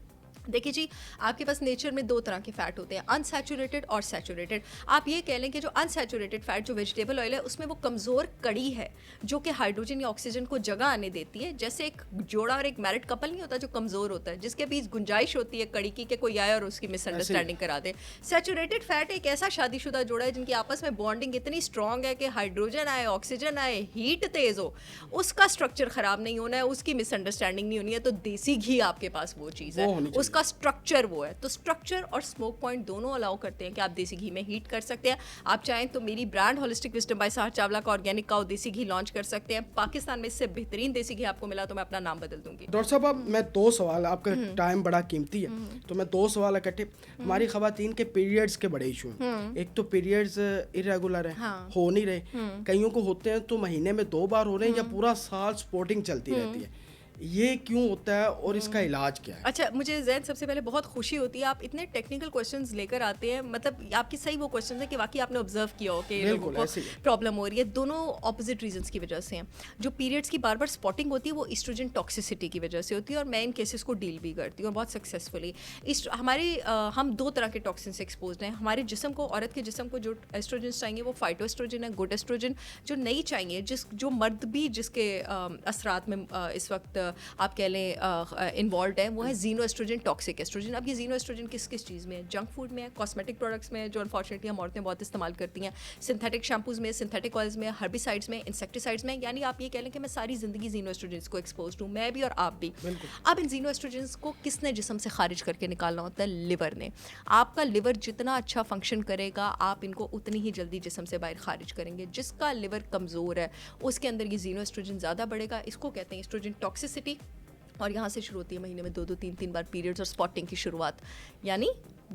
देखिए जी, आपके पास नेचर में 2 तरह के फैट होते हैं, अनसैचुरेटेड और सैचुरेटेड। आप ये कह लें कि जो अनसैचुरेटेड फैट, जो वेजिटेबल ऑयल है, उसमें वो कमज़ोर कड़ी है जो कि हाइड्रोजन या ऑक्सीजन को जगह आने देती है। जैसे एक जोड़ा और एक मैरिड कपल नहीं होता जो कमज़ोर होता है, जिसके बीच गुंजाइश होती है कड़ी की कि कोई आए और उसकी मिसअंडरस्टैंडिंग करा दे। सैचुरेटेड फैट एक ऐसा शादीशुदा जोड़ा है जिनकी आपस में बॉन्डिंग इतनी स्ट्रॉन्ग है कि हाइड्रोजन आए, ऑक्सीजन आए, हीट तेज़ हो, उसका स्ट्रक्चर ख़राब नहीं होना है, उसकी मिसअंडरस्टैंडिंग नहीं होनी है। तो देसी घी आपके पास वो चीज़ है, उसका स्ट्रक्चर वो है। तो स्ट्रक्चर और स्मोक पॉइंट दोनों अलाउ करते हैं कि आप देसी घी में हीट कर सकते हैं। आप चाहें तो मेरी brand holistic wisdom by Sahar Chawla का ऑर्गेनिक काऊ देसी घी लॉन्च कर सकते हैं। पाकिस्तान में इससे बेहतरीन देसी घी आपको मिला तो मैं अपना नाम बदल दूंगी। डॉक्टर साहब, अब मैं 2 सवाल, आपका टाइम बड़ा कीमती है तो मैं 2 सवाल इकट्ठे। हमारी खवातीन के पीरियड्स के बड़े इशू हैं। एक तो पीरियड्स इरेगुलर है, हो नहीं रहे, कईयों को होते हैं तो महीने में 2 बार हो रहे हैं या पूरा साल स्पोर्टिंग चलती रहती है। ये क्यों होता है और इसका इलाज क्या है? अच्छा, मुझे जैन सबसे पहले बहुत खुशी होती है आप इतने टेक्निकल क्वेश्चंस लेकर आते हैं। मतलब आपकी सही वो क्वेश्चंस है कि वाकई आपने ऑब्जर्व किया हो कि लोगों को प्रॉब्लम हो रही है। दोनों ऑपोजिट रीजंस की वजह से हैं। जो पीरियड्स की बार बार स्पॉटिंग होती है वो ईस्ट्रोजन टॉक्सिसिटी की वजह से होती है, और मैं इन केसेस को डील भी करती हूँ बहुत सक्सेसफुली। हम 2 तरह के टॉक्सिन से एक्सपोज हैं। हमारे जिस्म को, औरत के जिस्म को जो एस्ट्रोजन चाहिए वो फाइटोएस्ट्रोजन है, गुड एस्ट्रोजन। जो नहीं चाहिए, जो मर्द भी जिसके असरात में इस वक्त आप कह लें इन्वॉल्व है, वो है जीनो एस्ट्रोजन, टॉक्सिक एस्ट्रोजन। अब ये जीनो एस्ट्रोजन किस किस चीज़ में है? जंक फूड में है, कॉस्मेटिक प्रोडक्ट्स में जो अनफॉर्चुनेटली हम औरतें बहुत इस्तेमाल करती हैं, सिंथेटिक शैम्पूज़ में, सिंथेटिक ऑयल्स में, हर्बिसाइड्स में, इंसेक्टिसाइड्स में। यानी आप ये कह लें कि मैं सारी ज़िंदगी जीनो एस्ट्रोजन को एक्सपोज हूँ, मैं भी और आप भी। अब इन जीनो एस्ट्रोजन को किसने जिस्म से खारिज करके निकालना होता है? लिवर ने। आपका लिवर जितना अच्छा फंक्शन करेगा, आप इनको उतनी ही जल्दी जिस्म से बाहर खारिज करेंगे। जिसका लिवर कमज़ोर है उसके अंदर ये जीनो एस्ट्रोजन ज़्यादा बढ़ेगा। इसको कहते हैं एस्ट्रोजन टॉक्सिसिटी। और यहाँ से शुरू होती है महीने में 2-2, 3-3 बार पीरियड्स और स्पॉटिंग की शुरुआत। यानी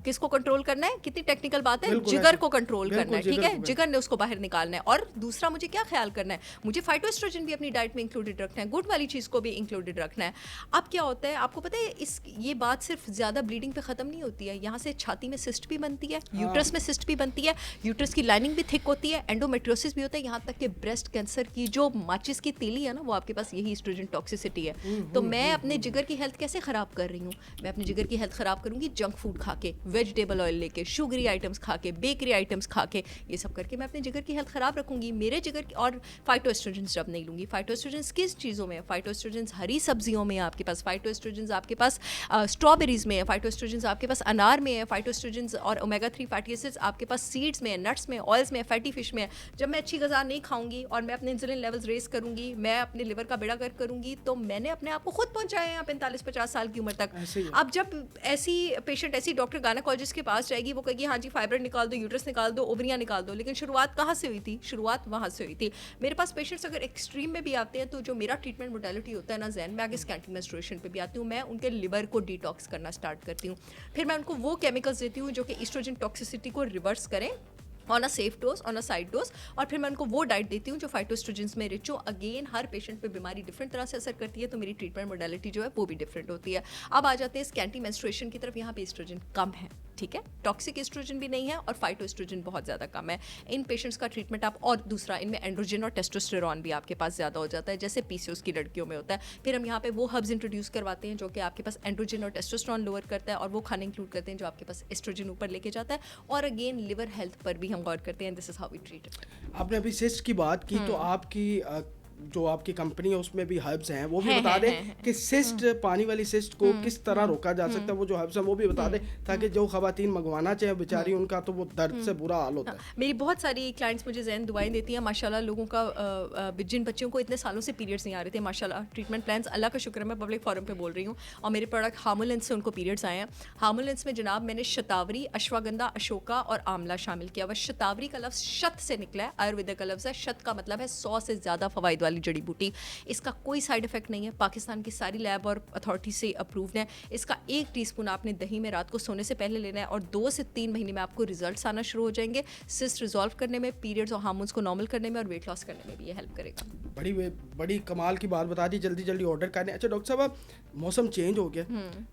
किसको कंट्रोल करना है? कितनी टेक्निकल बात है, जिगर को कंट्रोल करना है, ठीक है, जिगर ने उसको बाहर निकालना है। और दूसरा मुझे क्या ख्याल करना है, मुझे फाइटोएस्ट्रोजन भी अपनी डाइट में इंक्लूडेड रखना है, गुड वाली चीज़ को भी इंक्लूडेड रखना है। अब क्या होता है आपको पता है, ये बात सिर्फ ज़्यादा ब्लीडिंग पे ख़त्म नहीं होती है। यहाँ से छाती में सिस्ट भी बनती है, यूट्रस में सिस्ट भी बनती है, यूट्रस की लाइनिंग भी थिक होती है, एंडोमेट्रियोसिस भी होता है, यहाँ तक कि ब्रेस्ट कैंसर की जो माचिस की तीली है ना, वो आपके पास यही एस्ट्रोजन टॉक्सिसिटी है। तो मैं अपने जिगर की हेल्थ कैसे ख़राब कर रही हूँ? मैं अपने जिगर की हेल्थ ख़राब करूँगी जंक फूड खा के, वेजिटेबल ऑयल लेके, शुगरी आइटम्स खा के, बेकरी आइटम्स खा के, ये सब करके मैं अपने जिगर की हेल्थ ख़राब रखूंगी। मेरे जिगर की, और फाइटोएस्ट्रोजेंस जब नहीं लूँगी। फाइटोएस्ट्रोजेंस किस चीज़ों में है? फाइटोएस्ट्रोजेंस हरी सब्जियों में है आपके पास, फाइटोएस्ट्रोजेंस आपके पास स्ट्रॉबेरीज में है, फाइटोएस्ट्रोजेंस आपके पास अनार में है, फाइटोएस्ट्रोजेंस और ओमेगा 3 फैटी एसिड्स आपके पास सीड्स में है, नट्स में, ऑयल्स में, फैटी फिश में है। जब मैं अच्छी ग़िज़ा नहीं खाऊंगी और मैं अपने इंसुलिन लेवल्स रेस करूंगी, मैं अपने लिवर का बेड़ा गर्क करूंगी, तो मैंने अपने आप को खुद पहुंचाया है 45-50 साल की उम्र तक। अब जब ऐसी पेशेंट ऐसी डॉक्टर गायनेकोलॉजिस्ट के पास जाएगी, वो कहेगी हाँ जी फाइब्रॉइड निकाल दो, यूट्रस निकाल दो, ओवरियां निकाल दो। लेकिन शुरुआत कहाँ से हुई थी? शुरुआत वहाँ से हुई थी। मेरे पास पेशेंट्स अगर एक्सट्रीम में भी आते हैं तो जो मेरा ट्रीटमेंट मोडालिटी होता है ना जैन, मैं आगे स्कैंटी मेंस्ट्रुएशन पे भी आती हूँ। मैं उनके लिवर को डिटॉक्स करना स्टार्ट करती हूँ। फिर मैं उनको वो केमिकल्स देती हूँ जो कि ईस्ट्रोजन टॉक्सिसिटी को रिवर्स करें on a safe dose, on a side dose. और फिर मैं उनको वो डाइट देती हूँ जो फाइटोएस्ट्रोजेंस में रिच हो। अगेन हर पेशेंट पे बीमारी डिफरेंट तरह से असर करती है, तो मेरी ट्रीटमेंट मोडालिटी जो है वो भी डिफरेंट होती है। अब आ जाते हैं स्कैंटी मेंस्ट्रुएशन की तरफ। यहाँ पे एस्ट्रोजन कम है, ठीक है, टॉक्सिक एस्ट्रोजन भी नहीं है और फाइटोएस्ट्रोजन बहुत ज़्यादा कम है। इन पेशेंट्स का ट्रीटमेंट आप, और दूसरा इनमें एंड्रोजन और टेस्टोस्टेरोन भी आपके पास ज़्यादा हो जाता है, जैसे पीसीओएस की लड़कियों में होता है। फिर हम यहाँ पे वो हर्ब्स इंट्रोड्यूस करवाते हैं जो कि आपके पास एंड्रोजन और टेस्टोस्टेरोन लोअर करता है, और वो खाने इंक्लूड करते हैं जो आपके पास एस्ट्रोजन ऊपर लेके जाता है। और अगेन लिवर हेल्थ पर भी हम हम गौर करते हैं, this is how we treat it. आपने अभी सिस्ट की बात की, तो आपकी जो आपकी कंपनी है उसमें भी हर्ब्स हैं, वो भी बता दें कि सिस्ट, पानी वाली सिस्ट को किस तरह रोका जा सकता है, वो जो हर्ब्स हैं वो भी बता दें, ताकि जो खवातीन मंगवाना चाहे बेचारी उनका तो वो दर्द से बुरा हाल होता है। मेरी बहुत सारी क्लाइंट्स मुझे ज़हन दुआएं देती हैं माशाल्लाह, लोगों का जिन बच्चों को इतने सालों से पीरियड्स नहीं आ रहे थे, माशाल्लाह ट्रीटमेंट प्लान्स, अल्लाह का शुक्र है मैं पब्लिक फोरम पे बोल रही हूँ, और मेरे प्रोडक्ट हार्मोलेंस से उनको पीरियड्स आए हैं। हार्मोलेंस में जनाब मैंने शतावरी, अश्वगंधा, अशोका और आंवला शामिल किया हुआ। शतावरी का लफ्ज़ शत से निकला है, आयुर्वेदिक का लफ्ज़ है। शत का मतलब है 100 से ज़्यादा फ़वाइद वाली जड़ी बूटी। इसका कोई साइड इफेक्ट नहीं है, पाकिस्तान की सारी लैब और अथॉरिटी से अप्रूव्ड है। इसका 1 टीस्पून आपने दही में रात को सोने से पहले लेना है, और 2 से 3 महीने में आपको रिजल्ट्स आना शुरू हो जाएंगे, सिस्ट रिजॉल्व करने में, पीरियड्स और हार्मोन्स को नॉर्मल करने में, और वेट लॉस करने में भी ये हेल्प करेगा। बड़ी कमाल की बात बता दी, जल्दी जल्दी ऑर्डर करने। अच्छा डॉक्टर साहब, मौसम चेंज हो गया,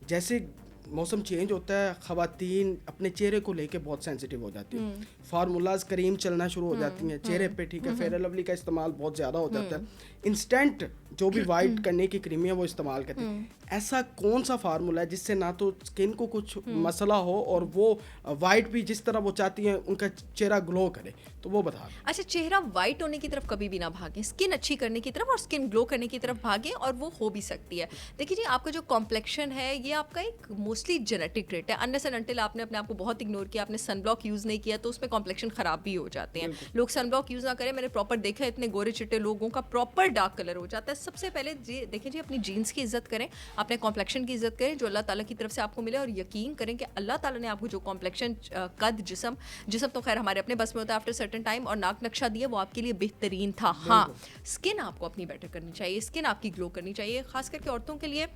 जैसे मौसम चेंज होता है खवातीन अपने चेहरे को लेके बहुत सेंसिटिव हो जाती है, फार्मूलाज क्रीम चलना शुरू हो जाती हैं चेहरे पे, ठीक है, फेयर एंड लवली का इस्तेमाल बहुत ज़्यादा हो जाता है, इंस्टेंट जो भी वाइट करने की क्रीमें वो इस्तेमाल करते हैं। ऐसा कौन सा फार्मूला है जिससे ना तो स्किन को कुछ मसला हो और वो वाइट भी जिस तरह वो चाहती हैं उनका चेहरा ग्लो करे, तो वो बता दें। अच्छा, चेहरा वाइट होने की तरफ कभी भी ना भागें, स्किन अच्छी करने की तरफ और स्किन ग्लो करने की तरफ भागें, और वो हो भी सकती है। देखिए जी, आपका जो कॉम्प्लेक्शन है ये आपका एक मोस्टली जेनेटिक ट्रेट है। अनलेस एंड अनटिल आपने अपने आप को बहुत इग्नोर किया, आपने सनब्लॉक यूज़ नहीं किया, तो उसमें कॉम्प्लेक्शन ख़राब भी हो जाते हैं। लोग सनब्लॉक यूज़ ना करें, मैंने प्रॉपर देखा है, इतने गोरे चिट्टे लोगों का प्रॉपर डार्क कलर हो जाता है। सबसे पहले देखिए जी, अपनी जीन्स की इज्जत करें, अपने कॉम्प्लेक्शन की इज्जत करें जो अल्लाह ताला की तरफ से आपको मिले, और यकीन करें कि अल्लाह ताला ने आपको जो कॉम्प्लेक्शन, कद, जिस्म तो खैर हमारे अपने बस में होता है आफ्टर सर्टेन टाइम, और नाक नक्शा दिया वो आपके लिए बेहतरीन था। हाँ, स्किन आपको अपनी बेटर करनी चाहिए, स्किन आपकी ग्लो करनी चाहिए, खास करके औरतों के लिए।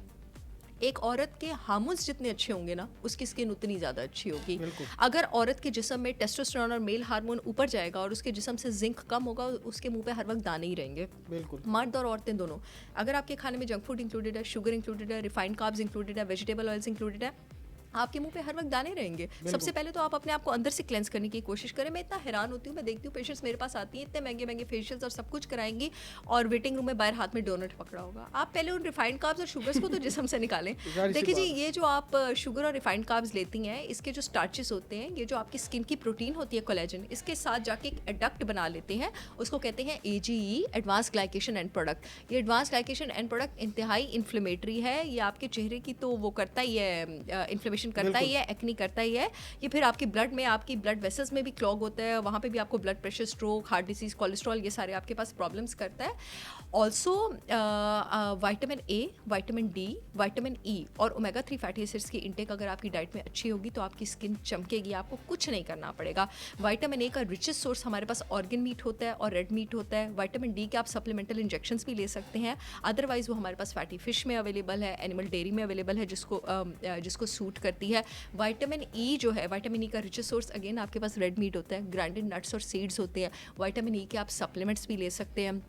एक औरत के हार्मोन्स जितने अच्छे होंगे ना, उसकी स्किन उतनी ज़्यादा अच्छी होगी। अगर औरत के जिस्म में टेस्टोस्टेरोन और मेल हार्मोन ऊपर जाएगा और उसके जिस्म से जिंक कम होगा, उसके मुंह पे हर वक्त दाने ही रहेंगे। बिल्कुल, मर्द और औरतें दोनों। अगर आपके खाने में जंक फूड इंक्लूडेड है, शुगर इंक्लूडेड है, रिफाइंड कार्ब्स इंक्लूडेड है, वेजिटेबल ऑयल्स इंक्लूडेड है, आपके मुंह पे हर वक्त दाने रहेंगे। सबसे पहले तो आप अपने आप को अंदर से क्लेंस करने की कोशिश करें। मैं इतना हैरान होती हूँ, मैं देखती हूँ पेशेंट्स मेरे पास आती हैं, इतने महंगे महंगे फेशियल्स और सब कुछ कराएंगी, और वेटिंग रूम में बाहर हाथ में डोनट पकड़ा होगा। आप पहले उन रिफाइंड कार्ब्स और शुगर्स को तो जिस्म से निकालें। देखिए जी, ये जो आप शुगर और रिफाइंड कार्ब्स लेती हैं, इसके जो स्टार्चेस होते हैं, ये जो आपकी स्किन की प्रोटीन होती है कोलेजन, इसके साथ जाके एक एडक्ट बना लेते हैं, उसको कहते हैं AGE, advance glycation end product. ये एडवांस ग्लाइकेशन एंड प्रोडक्ट इंतहाई इन्फ्लेमेटरी है, ये आपके चेहरे की तो वो करता ही है, इन्फ्लेमेशन करता ही है, नहीं करता ही है। ये फिर आपकी ब्लड में, आपकी ब्लड वेसल्स में भी क्लॉग होता है, वहाँ पे भी आपको blood pressure, stroke, heart disease, cholesterol, ये सारे आपके पास प्रॉब्लम्स करता है। Also vitamin A, vitamin D, vitamin E और ओमेगा 3 फैटी एसिड्स की इंटेक अगर आपकी डाइट में अच्छी होगी तो आपकी स्किन चमकेगी, आपको कुछ नहीं करना पड़ेगा। विटामिन A का रिचेस्ट सोर्स हमारे पास ऑर्गन मीट होता है और रेड मीट होता है। विटामिन D के आप सप्लीमेंटल इंजेक्शंस भी ले सकते हैं, अदरवाइज वो हमारे पास फैटी फिश में अवेलेबल है, एनिमल डेयरी में अवेलेबल है, जिसको सूट करती है। विटामिन E जो है, विटामिन E का रिचेस्ट सोर्स अगेन आपके पास रेड मीट होता है, ग्राइंडेड नट्स और सीड्स होते हैं। विटामिन E के आप सप्लीमेंट्स भी ले सकते हैं।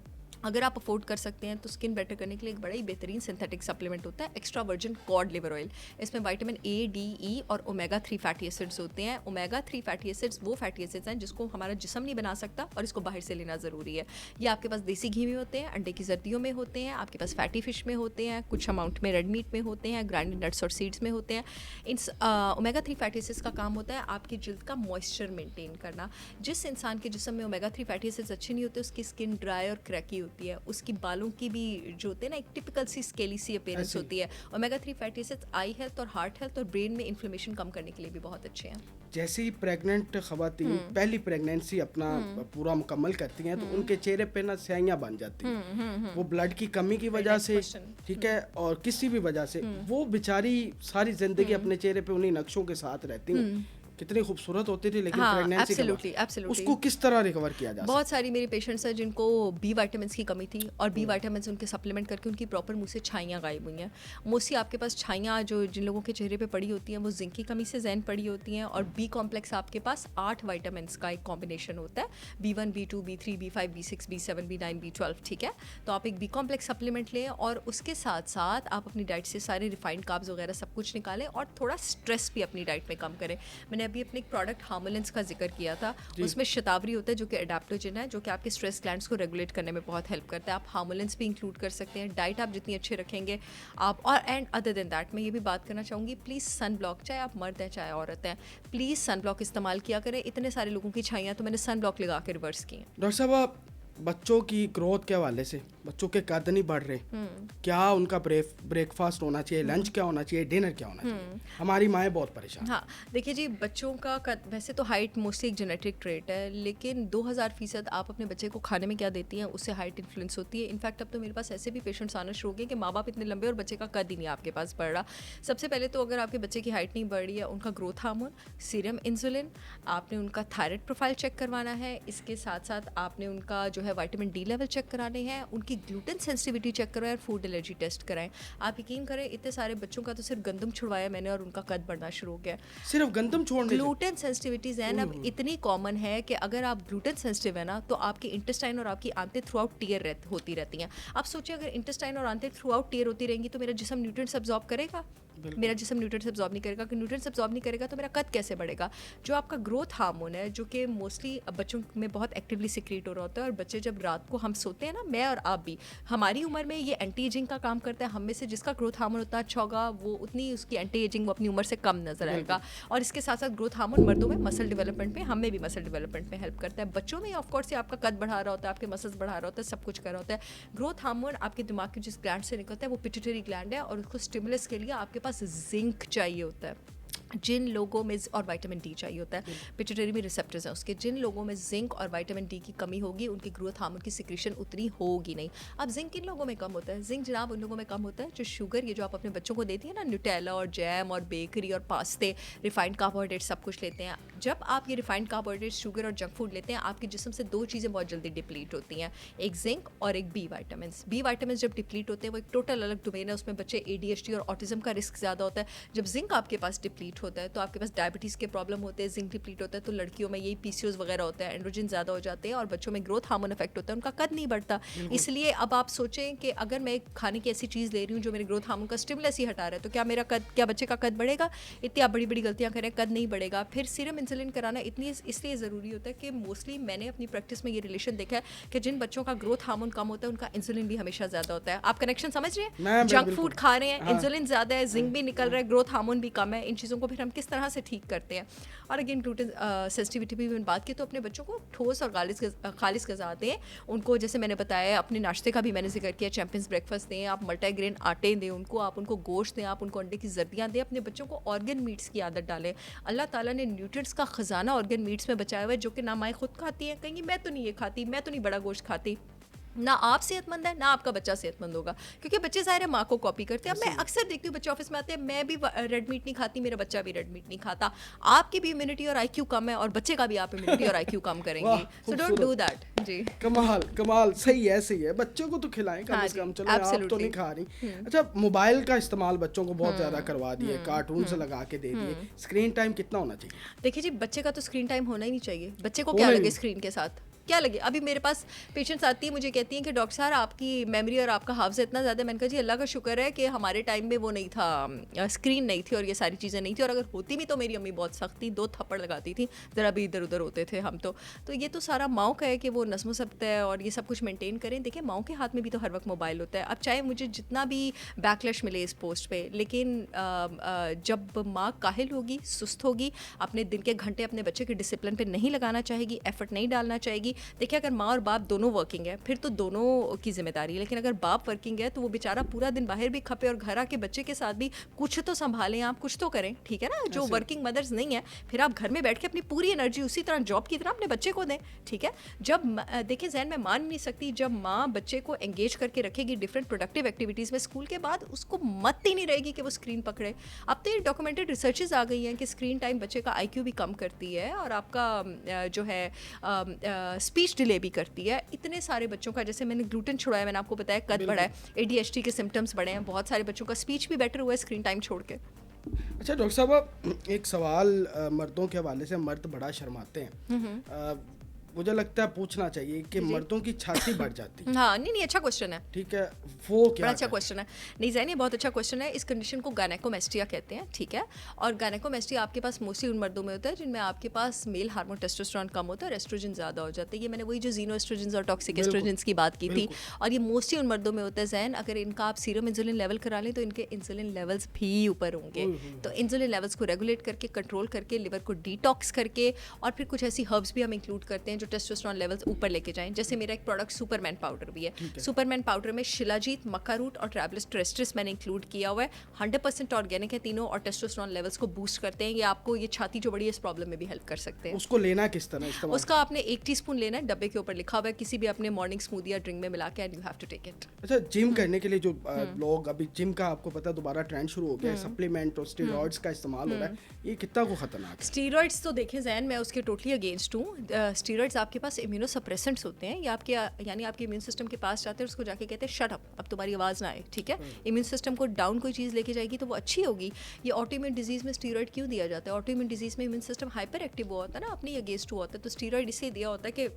अगर आप अफोर्ड कर सकते हैं तो स्किन बेटर करने के लिए एक बड़ा ही बेहतरीन सिंथेटिक सप्लीमेंट होता है, extra virgin cod liver oil. इसमें विटामिन A, D, E और ओमेगा 3 फैटी एसिड्स होते हैं। ओमेगा 3 फैटी एसिड्स वो फैटी एसिड्स हैं जिसको हमारा जिस्म नहीं बना सकता और इसको बाहर से लेना ज़रूरी है। ये आपके पास देसी घी में होते हैं, अंडे की जर्दियों में होते हैं, आपके पास फैटी फिश में होते हैं, कुछ अमाउंट में रेड मीट में होते हैं, ग्राइंडेड नट्स और सीड्स में होते हैं। इन ओमेगा 3 फैटी एसिड्स का काम होता है आपकी जिल्द का मॉइस्चर मेंटेन करना। जिस इंसान के जिस्म में ओमेगा 3 फैटी एसिड्स अच्छे नहीं होते, उसकी स्किन ड्राई और क्रैकी होती है, उसकी बालों की भी जो होते हैं ना, एक टिपिकल सी स्केली सी अपीयरेंस होती है। ओमेगा 3 फैटी एसिड्स आई हेल्थ और हार्ट हेल्थ और ब्रेन में इन्फ्लेमेशन कम करने के लिए भी बहुत अच्छे हैं। जैसे ही प्रेग्नेंट खवातीन पहली प्रेगनेंसी अपना पूरा मुकम्मल करती हैं तो उनके चेहरे पे ना स्याहियां बन जाती हैं, वो ब्लड की कमी की वजह से, ठीक है, और किसी भी वजह से वो बेचारी सारी जिंदगी अपने चेहरे पे उन्हीं नक्शों के साथ रहती हैं। कितनी खूबसूरत होती थी, लेकिन प्रेगनेंसी के बाद उसको किस तरह रिकवर किया जा? बहुत सारी मेरी पेशेंट्स हैं जिनको B विटामिन्स की कमी थी और B विटामिन्स उनके सप्लीमेंट करके उनकी प्रॉपर मुंह से छाइयाँ गायब हुई हैं। मोस्टली आपके पास छाइयाँ जो जिन लोगों के चेहरे पे पड़ी होती हैं वो जिंक की कमी से ज़ैन पड़ी होती हैं, और B कॉम्प्लेक्स आपके पास 8 विटामिन्स का एक कॉम्बिनेशन होता है, B1, B2, B3, B5, B6, B7, B9, B12, ठीक है। तो आप एक B कॉम्प्लेक्स सप्लीमेंट लें और उसके साथ साथ आप अपनी डाइट से सारे रिफाइंड कार्ब्स वगैरह सब कुछ निकालें और थोड़ा स्ट्रेस भी अपनी डाइट में कम करें। मैंने मैंने अभी अपने एक प्रोडक्ट हार्मोलेंस का जिक्र किया था, उसमें शतावरी होता है जो कि एडाप्टोजन है, जो कि आपके स्ट्रेस ग्लैंड्स को रेगुलेट करने में बहुत हेल्प करता है। आप हार्मोलेंस भी इंक्लूड कर सकते हैं। डाइट आप जितनी अच्छी रखेंगे आप, और एंड अदर देन दैट मैं ये भी बात करना चाहूँगी, प्लीज़ सन ब्लॉक, चाहे आप मर्द हैं चाहे औरत हैं, प्लीज़ सन ब्लॉक इस्तेमाल किया करें। इतने सारे लोगों की छाइयाँ तो मैंने सन ब्लॉक लगा के रिवर्स की हैं। डॉक्टर साहब, बच्चों की ग्रोथ के हवाले से, बच्चों के कद नहीं बढ़ रहे, क्या उनका ब्रेकफास्ट होना चाहिए, लंच क्या होना चाहिए, डिनर क्या होना चाहिए? हमारी माएँ बहुत परेशान। हाँ, देखिए जी, बच्चों का कद, वैसे तो हाइट मोस्टली एक जेनेटिक ट्रेट है, लेकिन 2000% आप अपने बच्चे को खाने में क्या देती हैं उससे हाइट इन्फ्लुएंस होती है। इनफैक्ट अब तो मेरे पास ऐसे भी पेशेंट्स आना शुरू हो गए कि माँ बाप इतने लंबे और बच्चे का कद ही नहीं आपके पास बढ़ रहा। सबसे पहले तो अगर आपके बच्चे की हाइट नहीं बढ़ रही है, उनका ग्रोथ हार्मोन, सीरम इंसुलिन, आपने उनका थायराइड प्रोफाइल चेक करवाना है। इसके साथ साथ आपने उनका जो है विटामिन डी लेवल चेक कराने हैं, उनकी ग्लूटेन सेंसिटिविटी चेक करवाएं और फूड एलर्जी टेस्ट कराएं। आप यकीन करें, इतने सारे बच्चों का तो सिर्फ गंदम छुड़वाया मैंने और उनका कद बढ़ना शुरू हो गया। सिर्फ गंदम छोड़ने से? ग्लूटेन सेंसिटिविटीज हैं अब इतनी कॉमन है कि अगर आप ग्लूटेन सेंसिटिव है ना, तो आपकी इंटेस्टाइन और आपकी आंतें थ्रू आउट टीयर होती रहती हैं। आप सोचिए, अगर इंटेस्टाइन और आंतें थ्रू आउट टीयर होती रहेंगी तो मेरा जिस्म न्यूट्रिएंट्स अब्जॉर्ब करेगा? मेरा जिस्म न्यूट्रिएंट्स अब्जॉर्ब नहीं करेगा। कि न्यूट्रिएंट्स अब्जॉर्ब नहीं करेगा तो मेरा कद कैसे बढ़ेगा? जो आपका ग्रोथ हार्मोन है, जो कि मोस्टली बच्चों में बहुत एक्टिवली सिक्रीट हो रहा होता है, और बच्चे जब रात को हम सोते हैं ना, मैं और आप भी, हमारी उम्र में ये एंटी एजिंग का काम करता है। हम में से जिसका ग्रोथ हार्मोन उतना अच्छा होगा, वो उतनी उसकी एंटी एजिंग वो अपनी उम्र से कम नजर आएगा। और इसके साथ साथ ग्रोथ हार्मोन मर्दों में मसल डेवलपमेंट में, हमें भी मसल डेवलपमेंट में हेल्प करता है। बच्चों में ऑफकोर्स ये आपका कद बढ़ा रहा होता है, आपके मसल्स बढ़ा रहा होता है, सब कुछ कर रहा होता है। ग्रोथ हार्मोन आपके दिमाग के जिस ग्लैंड से निकलता है वो पिट्यूटरी ग्लैंड है, और उसको स्टिमुलस के लिए आपके पास जिंक चाहिए होता है। जिन लोगों में, और विटामिन डी चाहिए होता है, पिट्यूटरी में रिसेप्टर्स हैं उसके, जिन लोगों में जिंक और विटामिन डी की कमी होगी, उनकी ग्रोथ हार्मोन की सिक्रीशन उतनी होगी नहीं। अब जिंक किन लोगों में कम होता है? जिंक जनाब उन लोगों में कम होता है जो शुगर, ये जो आप अपने बच्चों को देती है ना, न्यूटेला और जैम और बेकरी और पास्ते, रिफाइंड कार्बोहाइड्रेट सब कुछ लेते हैं। जब आप ये रिफाइंड कार्बोहाइड्रेट, शुगर और जंक फूड लेते हैं, आपके जिस्म से दो चीज़ें बहुत जल्दी डिप्लीट होती हैं, एक जिंक और एक बी विटामिन। बी विटामिन जब डिप्लीट होते हैं, वो एक टोटल अलग डोमेन है, उसमें बच्चे ADHD और ऑटिज्म का रिस्क ज़्यादा होता है। जब जिंक आपके पास डिप्लीट होता है तो आपके पास डायबिटीज़ के प्रॉब्लम होते हैं। जिंक डिप्लीट होता है तो लड़कियों में यही PCOS वगैरह होता है, एंड्रोजन ज़्यादा हो जाते हैं, और बच्चों में ग्रोथ हार्मोन इफेक्ट होता है, उनका कद नहीं बढ़ता। इसलिए अब आप सोचें कि अगर मैं खाने की ऐसी चीज़ ले रही हूँ जो मेरे ग्रोथ हार्मोन का स्टिमुलस ही हटा रहा है, तो क्या मेरा कद, क्या बच्चे का कद बढ़ेगा? इतनी आप बड़ी बड़ी गलतियाँ करें, कद नहीं बढ़ेगा। फिर सीरम इंसुलिन कराना इतनी इसलिए ज़रूरी होता है कि मोस्टली मैंने अपनी प्रैक्टिस में ये रिलेशन देखा है कि जिन बच्चों का ग्रोथ हार्मोन कम होता है उनका इंसुलिन भी हमेशा ज़्यादा होता है। आप कनेक्शन समझ रहे हैं? जंक फूड खा रहे हैं, इंसुलिन ज़्यादा है, जिंक भी निकल रहा है, ग्रोथ हार्मोन भी कम है। इन चीज़ों को फिर हम किस तरह से ठीक करते हैं? और अगेन ग्लूटेन सेंसिटिविटी भी मैंने बात की, तो अपने बच्चों को ठोस और खालिस ग़िज़ा दें उनको। जैसे मैंने बताया, अपने नाश्ते का भी मैंने जिक्र किया, चैंपियंस ब्रेकफास्ट दें, आप मल्टीग्रेन आटे दें उनको, आप उनको गोश्त दें, आप उनको अंडे की जर्दियाँ दें। अपने बच्चों को ऑर्गन मीट्स की आदत डालें। अल्लाह ताला ने न्यूट्रिएंट्स का ख़जाना ऑर्गन मीट्स में बचाया हुआ है, जो कि ना माएँ खुद खाती हैं, कहेंगी मैं तो नहीं ये खाती, मैं तो नहीं बड़ा गोश्त खाती। ना आप सेहतमंद है, ना आपका बच्चा सेहतमंद होगा, क्योंकि बच्चे ज़ाहिर है माँ को कॉपी करते हैं। अब मैं अक्सर देखती हूँ बच्चे ऑफिस में आते हैं, मैं भी रेड मीट नहीं खाती, मेरा बच्चा भी रेड मीट नहीं खाता। आपकी भी इम्यूनिटी और IQ कम है, और बच्चे का भी आप इम्यूनिटी और IQ कम करेंगे। So don't do that. जी, कमाल, सही है। बच्चों को तो खिलाएं कम से कम, चलो आप तो नहीं खा रही। अच्छा, मोबाइल का इस्तेमाल बच्चों को बहुत ज़्यादा करवा दिए, कार्टून से लगा के दे दिए। स्क्रीन टाइम कितना होना चाहिए? देखिए जी, बच्चे का तो स्क्रीन टाइम होना ही नहीं चाहिए। बच्चे को क्या लगे स्क्रीन के साथ, क्या लगे? अभी मेरे पास पेशेंट्स आती है, मुझे कहती हैं कि डॉक्टर साहब आपकी मेमोरी और आपका हाफ्ज़ा इतना ज़्यादा। मैंने कहा जी अल्लाह का शुक्र है कि हमारे टाइम में वो नहीं था, स्क्रीन नहीं थी और ये सारी चीज़ें नहीं थी, और अगर होती भी तो मेरी अम्मी बहुत सख्त थी, 2 थप्पड़ लगाती थी, ज़रा भी इधर उधर होते थे हम तो ये तो सारा माओ का है कि वो नस्म सब्त है और ये सब कुछ मेंटेन करें। देखिए, माओ के हाथ में भी तो हर वक्त मोबाइल होता है। अब चाहे मुझे जितना भी बैकलैश मिले इस पोस्ट पे, लेकिन जब माँ काहिल होगी, सुस्त होगी, अपने दिन के घंटे अपने बच्चे के डिसिप्लिन पे नहीं लगाना चाहेगी, एफर्ट नहीं डालना चाहेगी। देखिए, अगर माँ और बाप दोनों वर्किंग है फिर तो दोनों की जिम्मेदारी है, लेकिन अगर बाप वर्किंग है तो वो बेचारा पूरा दिन बाहर भी खपे और घर आके बच्चे के साथ भी कुछ तो संभालें, आप कुछ तो करें, ठीक है ना? जो वर्किंग मदर्स नहीं है, फिर आप घर में बैठ के अपनी पूरी एनर्जी उसी तरह जॉब की तरह अपने बच्चे को दें, ठीक है? जब देखिए, जहन में मान नहीं सकती, जब माँ बच्चे को एंगेज करके रखेगी डिफरेंट प्रोडक्टिव एक्टिविटीज़ में स्कूल के बाद, उसको मत ही नहीं रहेगी कि वो स्क्रीन पकड़े। अब तो ये डॉक्यूमेंटेड रिसर्चेज आ गई हैं कि स्क्रीन टाइम बच्चे का IQ भी कम करती है और आपका जो है स्पीच डिले भी करती है। इतने सारे बच्चों का, जैसे मैंने ग्लूटेन छुड़ाया, मैंने आपको बताया कद बढ़ा है, ADHD के सिम्टम्स बढ़े हैं, बहुत सारे बच्चों का स्पीच भी बेटर हुआ है स्क्रीन टाइम छोड़ के। अच्छा डॉक्टर साहब, एक सवाल मर्दों के हवाले से, मर्द बड़ा शर्माते हैं। मुझे लगता है पूछना चाहिए कि मर्दों की छाती बढ़ जाती है। हाँ, नहीं अच्छा क्वेश्चन है। ठीक है, वो क्या बड़ा अच्छा क्वेश्चन है। नहीं ज़ैन, ये बहुत अच्छा क्वेश्चन है। इस कंडीशन को गायनेकोमेस्टिया कहते हैं, ठीक है। और गायनेकोमेस्टिया आपके पास मोस्टली उन मर्दों में होता है जिनमें आपके पास मेल हार्मोन टेस्टोस्टेरोन कम होता है और एस्ट्रोजन ज़्यादा हो जाते हैं। ये मैंने वही जो जीनो एस्ट्रोजन और टॉक्सिक एस्ट्रोजन की बात की थी, और ये मोस्टली उन मर्दों में होता है ज़ैन, अगर इनका आप सीरम इंसुलिन लेवल करा लें तो इनके इंसुलिन लेवल्स भी ऊपर होंगे। तो इंसुलिन लेवल्स को रेगुलेट करके, कंट्रोल करके, लिवर को डिटॉक्स करके, और फिर कुछ ऐसी हर्ब्स भी हम इंक्लूड करते हैं जो टेस्टोस्टेरोन लेवल्स ऊपर लेके जाएं। जैसे मेरा एक प्रोडक्ट सुपरमैन पाउडर भी है। सुपरमैन पाउडर में शिलाजीत, मक्का रूट और ट्रैवलिस टेरेस्ट्रिस मैंने इंक्लूड किया हुआ है। 100% ऑर्गेनिक है तीनों, और टेस्टोस्टेरोन लेवल्स को बूस्ट करते हैं। ये आपको ये छाती जो बड़ी है इस प्रॉब्लम में भी हेल्प कर सकते हैं। उसको लेना किस तरह इस्तेमाल? उसका आपने 1 टीस्पून लेना है, डब्बे के ऊपर लिखा हुआ है, किसी भी अपने मॉर्निंग स्मूदी या ड्रिंक में मिला के, and you have to take it. अच्छा, जिम करने के लिए जो लोग अभी जिम का आपको पता दोबारा ट्रेंड शुरू हो गया है, सप्लीमेंट और स्टेरॉइड्स का इस्तेमाल हो रहा है, ये कितना को खतरनाक है? स्टीरॉइड्स तो देखें जैन, मैं उसके टोटली अगेंस्ट हूँ। स्टीरॉइड्स आपके पास इम्यूनोसप्रेसेंट्स होते हैं, ये आपके यानी आपके इम्यून सिस्टम के पास जाते हैं, उसको जाके कहते हैं शट अप, अब तुम्हारी आवाज़ ना आए, ठीक है। इम्यून सिस्टम को डाउन कोई चीज़ लेके जाएगी तो वो अच्छी होगी। ये ऑटोइम्यून डिजीज़ में स्टीरॉइड क्यों दिया जाता है? ऑटोइम्यून डिजीज़ में इम्यून सिस्टम हाइपर एक्टिव हुआ होता है ना, अपने अगेंस्ट हुआ होता है, तो स्टीरॉइड इसलिए दिया होता है कि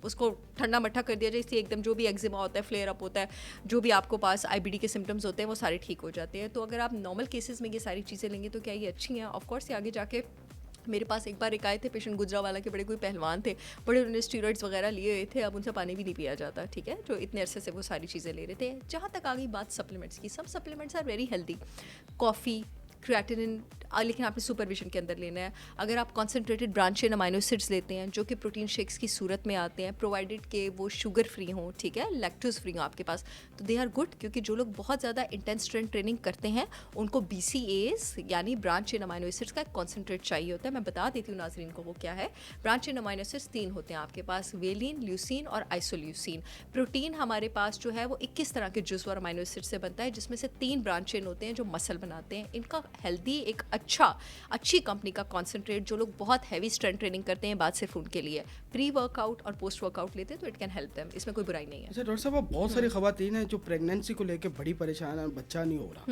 उसको ठंडा मट्ठा कर दिया जाए, इससे एकदम जो भी एक्जिमा होता है, फ्लेयर अप होता है, जो भी आपको पास आईबीडी के सिम्टम्स होते हैं वो सारे ठीक हो जाते हैं। तो अगर आप नॉर्मल केसेस में ये सारी चीज़ें लेंगे तो क्या ये अच्छी हैं? ऑफ कोर्स ये आगे जाके, मेरे पास एक बार एक आए थे पेशेंट गुजरावाला के, बड़े कोई पहलवान थे, बड़े उन्होंने स्टीरॉइड्स वगैरह लिए हुए थे, अब उनसे पानी भी नहीं पिया जाता, ठीक है, जो इतने अरसे से वो सारी चीज़ें ले रहे थे। जहाँ तक आ गई बात सप्लीमेंट्स की, सब supplements are very healthy. Coffee, creatinine, लेकिन आपने सुपरविजन के अंदर लेना है। अगर आप concentrated branch chain amino acids लेते हैं जो कि प्रोटीन शेक्स की सूरत में आते हैं, प्रोवाइडेड के वो शुगर फ्री हों, ठीक है, लैक्टोज फ्री हों आपके पास, तो दे आर गुड। क्योंकि जो लोग बहुत ज़्यादा इंटेंस स्ट्रेंथ ट्रेनिंग करते हैं उनको BCAAs यानी ब्रांच चेन अमाइनो एसिड्स का एक कॉन्सेंट्रेट चाहिए होता है। मैं बता देती हूँ नाजरीन को वो क्या है। ब्रांच चेन अमाइनो एसिड्स 3 होते हैं आपके पास, वेलिन, ल्यूसीन और आइसोल्यूसीन। प्रोटीन हमारे पास जो है वो 21 तरह के जुज़ और अमाइनो एसिड से बनता है, जिसमें से 3 ब्रांच चेन होते हैं जो मसल बनाते हैं। इनका हेल्दी एक अच्छी कंपनी का कॉन्सेंट्रेट जो लोग बहुत हैवी स्ट्रेंथ ट्रेनिंग करते हैं, बात सिर्फ उनके लिए, प्री वर्कआउट और पोस्ट वर्कआउट लेते हैं तो इट कैन हेल्प देम, इसमें कोई बुराई नहीं है। अच्छा डॉक्टर साहब, बहुत सारी खवातीन हैं जो प्रेगनेंसी को लेकर बड़ी परेशान है, बच्चा नहीं हो रहा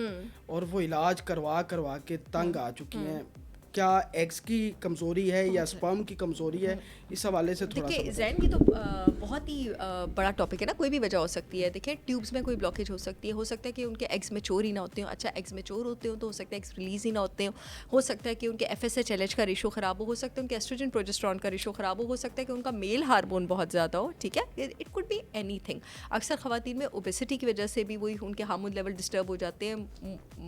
और वो इलाज करवा के तंग आ चुकी हैं। क्या एग्स की कमज़ोरी है या स्पर्म की कमज़ोरी है? इस हवाले से थोड़ा सा जैन की तो बहुत ही बड़ा टॉपिक है ना, कोई भी वजह हो सकती है। देखिए, ट्यूब्स में कोई ब्लॉकेज हो सकती है, हो सकता है कि उनके एग्स मैच्योर ही ना होते हो। अच्छा, एग्स मैच्योर होते हो तो हो सकता है एग्स रिलीज ही ना होते हो सकता है कि उनके FSH-LH का रेशो ख़राब हो सकता है उनके एस्ट्रोजन प्रोजेस्टेरोन का रेशो ख़राब हो सकता है कि उनका मेल हार्मोन बहुत ज़्यादा हो, ठीक है, इट कुड बी एनीथिंग। अक्सर ख़वातीन में ओबेसिटी की वजह से भी वही उनके हार्मोन लेवल डिस्टर्ब हो जाते हैं।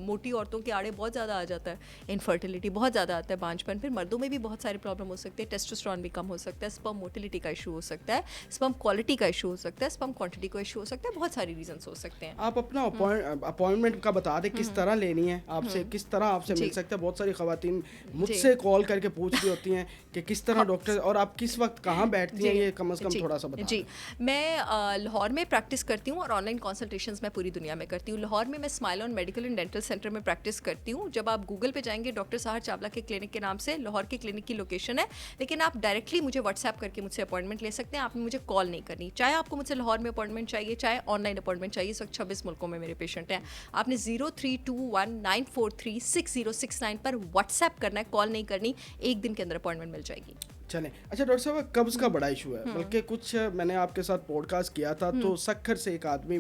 मोटी औरतों के आड़े बहुत ज़्यादा आ जाता है, इनफर्टिलिटी बहुत ज़्यादा आता है, बांझपन। फिर मर्दों में भी बहुत सारे प्रॉब्लम हो सकते हैं, टेस्टोस्टेरोन भी कम हो सकता है, स्पर्म मोटिलिटी का इशू हो सकता है, स्पर्म क्वालिटी का इशू हो सकता है, स्पर्म क्वांटिटी का इशू हो सकता है, बहुत सारी रीजंस हो सकते हैं। आप अपना अपॉइंटमेंट का बता दें किस तरह लेनी है आपसे, किस तरह आपसे मिल सकता है? बहुत सारी खवातीन मुझसे कॉल करके पूछ रही होती हैं कि किस तरह डॉक्टर, और आप किस वक्त कहाँ बैठती हैं, ये कम से कम थोड़ा सा बताएं। जी, मैं लाहौर में प्रैक्टिस करती हूँ और ऑनलाइन कंसल्टेशंस मैं पूरी दुनिया में करती हूँ। लाहौर में मैं smile on medical and dental centre में प्रैक्टिस करती हूँ। जब आप गूगल पे जाएंगे डॉक्टर साहर चावला के क्लिनिक के नाम से लाहौर के क्लिनिक की लोकेशन है, लेकिन आप डायरेक्टली मुझे व्हाट्सएप करके मुझसे अपॉइंटमेंट ले सकते हैं। आपने मुझे कॉल नहीं करनी, चाहे आपको मुझसे लाहौर में अपॉइंटमेंट चाहिए, चाहे ऑनलाइन अपॉइंटमेंट चाहिए। इस वक्त 26 मुल्कों में मेरे पेशेंट हैं। आपने 0321943669 पर व्हाट्सएप करना है, कॉल नहीं करनी। एक दिन के अंदर अपॉइंटमेंट मिल जाएगी। चलें। अच्छा डॉक्टर साहब, कब्ज़ का बड़ा इशू है, बल्कि कुछ मैंने आपके साथ पॉडकास्ट किया था तो सक्खर से एक आदमी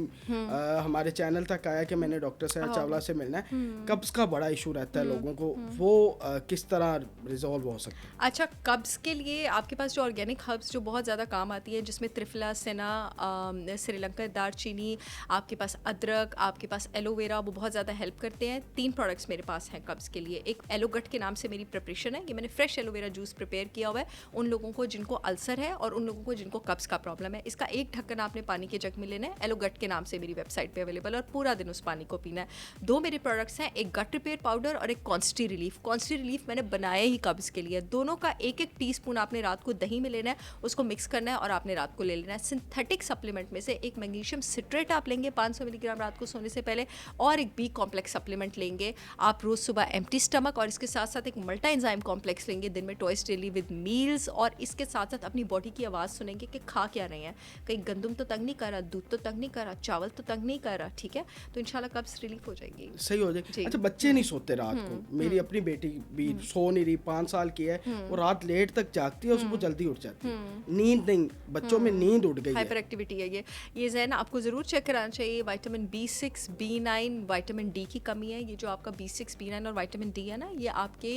हमारे चैनल तक आया कि मैंने डॉक्टर साहब चावला से मिलना है। कब्ज़ का बड़ा इशू रहता है लोगों को, वो किस तरह रिजॉल्व हो सकता है? अच्छा, कब्ज़ के लिए आपके पास जो ऑर्गेनिक हर्ब्स जो बहुत ज़्यादा काम आती है, जिसमें त्रिफला, सेना, श्रीलंका दारचीनी, आपके पास अदरक, आपके पास एलोवेरा, वो बहुत ज़्यादा हेल्प करते हैं। 3 प्रोडक्ट्स मेरे पास हैं कब्ज़ के लिए। एक एलोगट के नाम से मेरी प्रिपरेशन है, ये मैंने फ्रेश एलोवेरा जूस प्रिपेयर किया हुआ है उन लोगों को जिनको अल्सर है और उन लोगों को जिनको कब्ज़ का प्रॉब्लम है। इसका एक ढक्कन आपने पानी के जग में लेना है, एलोगट के नाम से मेरी वेबसाइट पे अवेलेबल है, और पूरा दिन उस पानी को पीना है। 2 मेरे प्रोडक्ट्स हैं, एक गट रिपेयर पाउडर और एक कॉन्स्टी रिलीफ। कॉन्स्टी रिलीफ मैंने बनाया ही कब्ज़ के लिए। दोनों का 1-1 टीस्पून आपने रात को दही में लेना है, उसको मिक्स करना है और आपने रात को ले लेना है। सिंथेटिक सप्लीमेंट में से एक मैग्नीशियम सिट्रेट आप लेंगे 500 मिलीग्राम रात को सोने से पहले, और एक बी कॉम्प्लेक्स सप्लीमेंट लेंगे आप रोज़ सुबह एम्प्टी स्टमक, और इसके साथ साथ एक मल्टा एंजाइम कॉम्प्लेक्स लेंगे दिन में twice daily with meal feels और इसके साथ साथ अपनी बॉडी की आवाज़ सुनेंगे कि खा क्या रहे हैं, कहीं गंदम तो तंग नहीं कर रहा, दूध तो तंग नहीं कर रहा, चावल तो तंग नहीं कर रहा, ठीक है, तो इंशाल्लाह कब्ज़ रिलीफ हो जाएगी। सही हो जाएगी। अच्छा, बच्चे नहीं सोते रात को, मेरी अपनी बेटी भी सो नहीं रही, 5 साल की है, वो रात लेट तक जागती है और सुबह जल्दी उठ जाती है, नींद नहीं, बच्चों में नींद उठ गई है। हाइपर एक्टिविटी है ये ज़हन आपको ज़रूर चेक कराना चाहिए। Vitamin B6, B9, vitamin D की कमी है। ये जो आपका B6, B9 और विटामिन डी है ना, ये आपके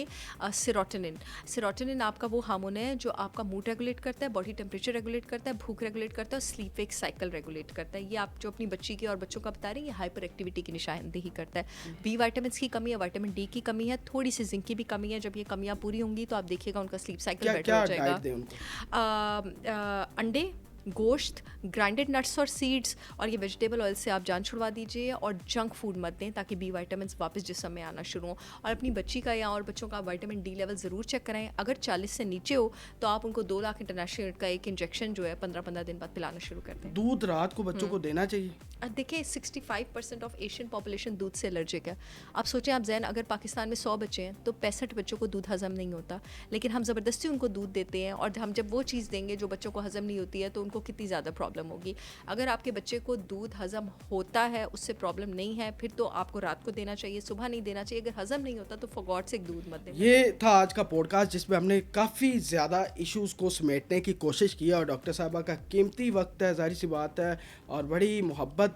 सेरोटोनिन आपका वो हार्मोन है जो आपका मूड रेगुलेट करता है, बॉडी टेम्परेचर रेगुलेट करता है, भूख रेगुलेट करता है और स्लीप वेक साइकिल रेगुलेट करता है। ये आप जो अपनी बच्ची की और बच्चों का बता रहे हैं, ये हाइपर एक्टिविटी की निशानदेही करता है। बी विटामिन की कमी है, विटामिन डी की कमी है, थोड़ी सी जिंक की भी कमी है। जब ये कमियाँ पूरी होंगी तो आप देखिएगा उनका स्लीप साइकिल बेटर हो जाएगा। डाइट दें उनको? अंडे, गोश्त, ग्राइंडेड नट्स और सीड्स और ये वेजिटेबल ऑयल से आप जान छुड़वा दीजिए और जंक फूड मत दें ताकि बी विटामिन वापस जिस्म में आना शुरू हो। और अपनी बच्ची का या और बच्चों का विटामिन डी लेवल ज़रूर चेक कराएं। अगर 40 से नीचे हो तो आप उनको 2 लाख इंटरनेशनल यूनिट का एक इंजेक्शन जो है 15-15 दिन बाद पिलाना शुरू कर दें। दूध रात को बच्चों को देना चाहिए? देखिए 65% ऑफ एशियन पॉपुलेशन दूध से एलर्जिक है। आप सोचें, आप जैन अगर पाकिस्तान में 100 बच्चे हैं तो 65 बच्चों को दूध हज़म नहीं होता, लेकिन हम ज़बरदस्ती उनको दूध देते हैं और हम जब वो चीज़ देंगे जो बच्चों को हज़म नहीं होती है तो उनको कितनी ज़्यादा प्रॉब्लम होगी। अगर आपके बच्चे को दूध हज़म होता है, उससे प्रॉब्लम नहीं है, फिर तो आपको रात को देना चाहिए, सुबह नहीं देना चाहिए। अगर हज़म नहीं होता तो फॉर गॉड सेक दूध मत दें। ये था आज का पॉडकास्ट जिसमें हमने काफ़ी ज़्यादा इश्यूज़ को समेटने की कोशिश की और डॉक्टर साहबा का कीमती वक्त है, ज़ाहिर सी बात है, और बड़ी मोहब्बत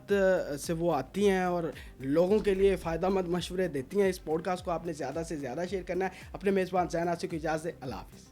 से वो आती हैं और लोगों के लिए फ़ायदेमंद मशवरे देती हैं। इस पॉडकास्ट को आपने ज़्यादा से ज़्यादा शेयर करना है। अपने मेज़बान ज़ैन आसिफ को इजाज़त दें। अल्लाह हाफ़िज़।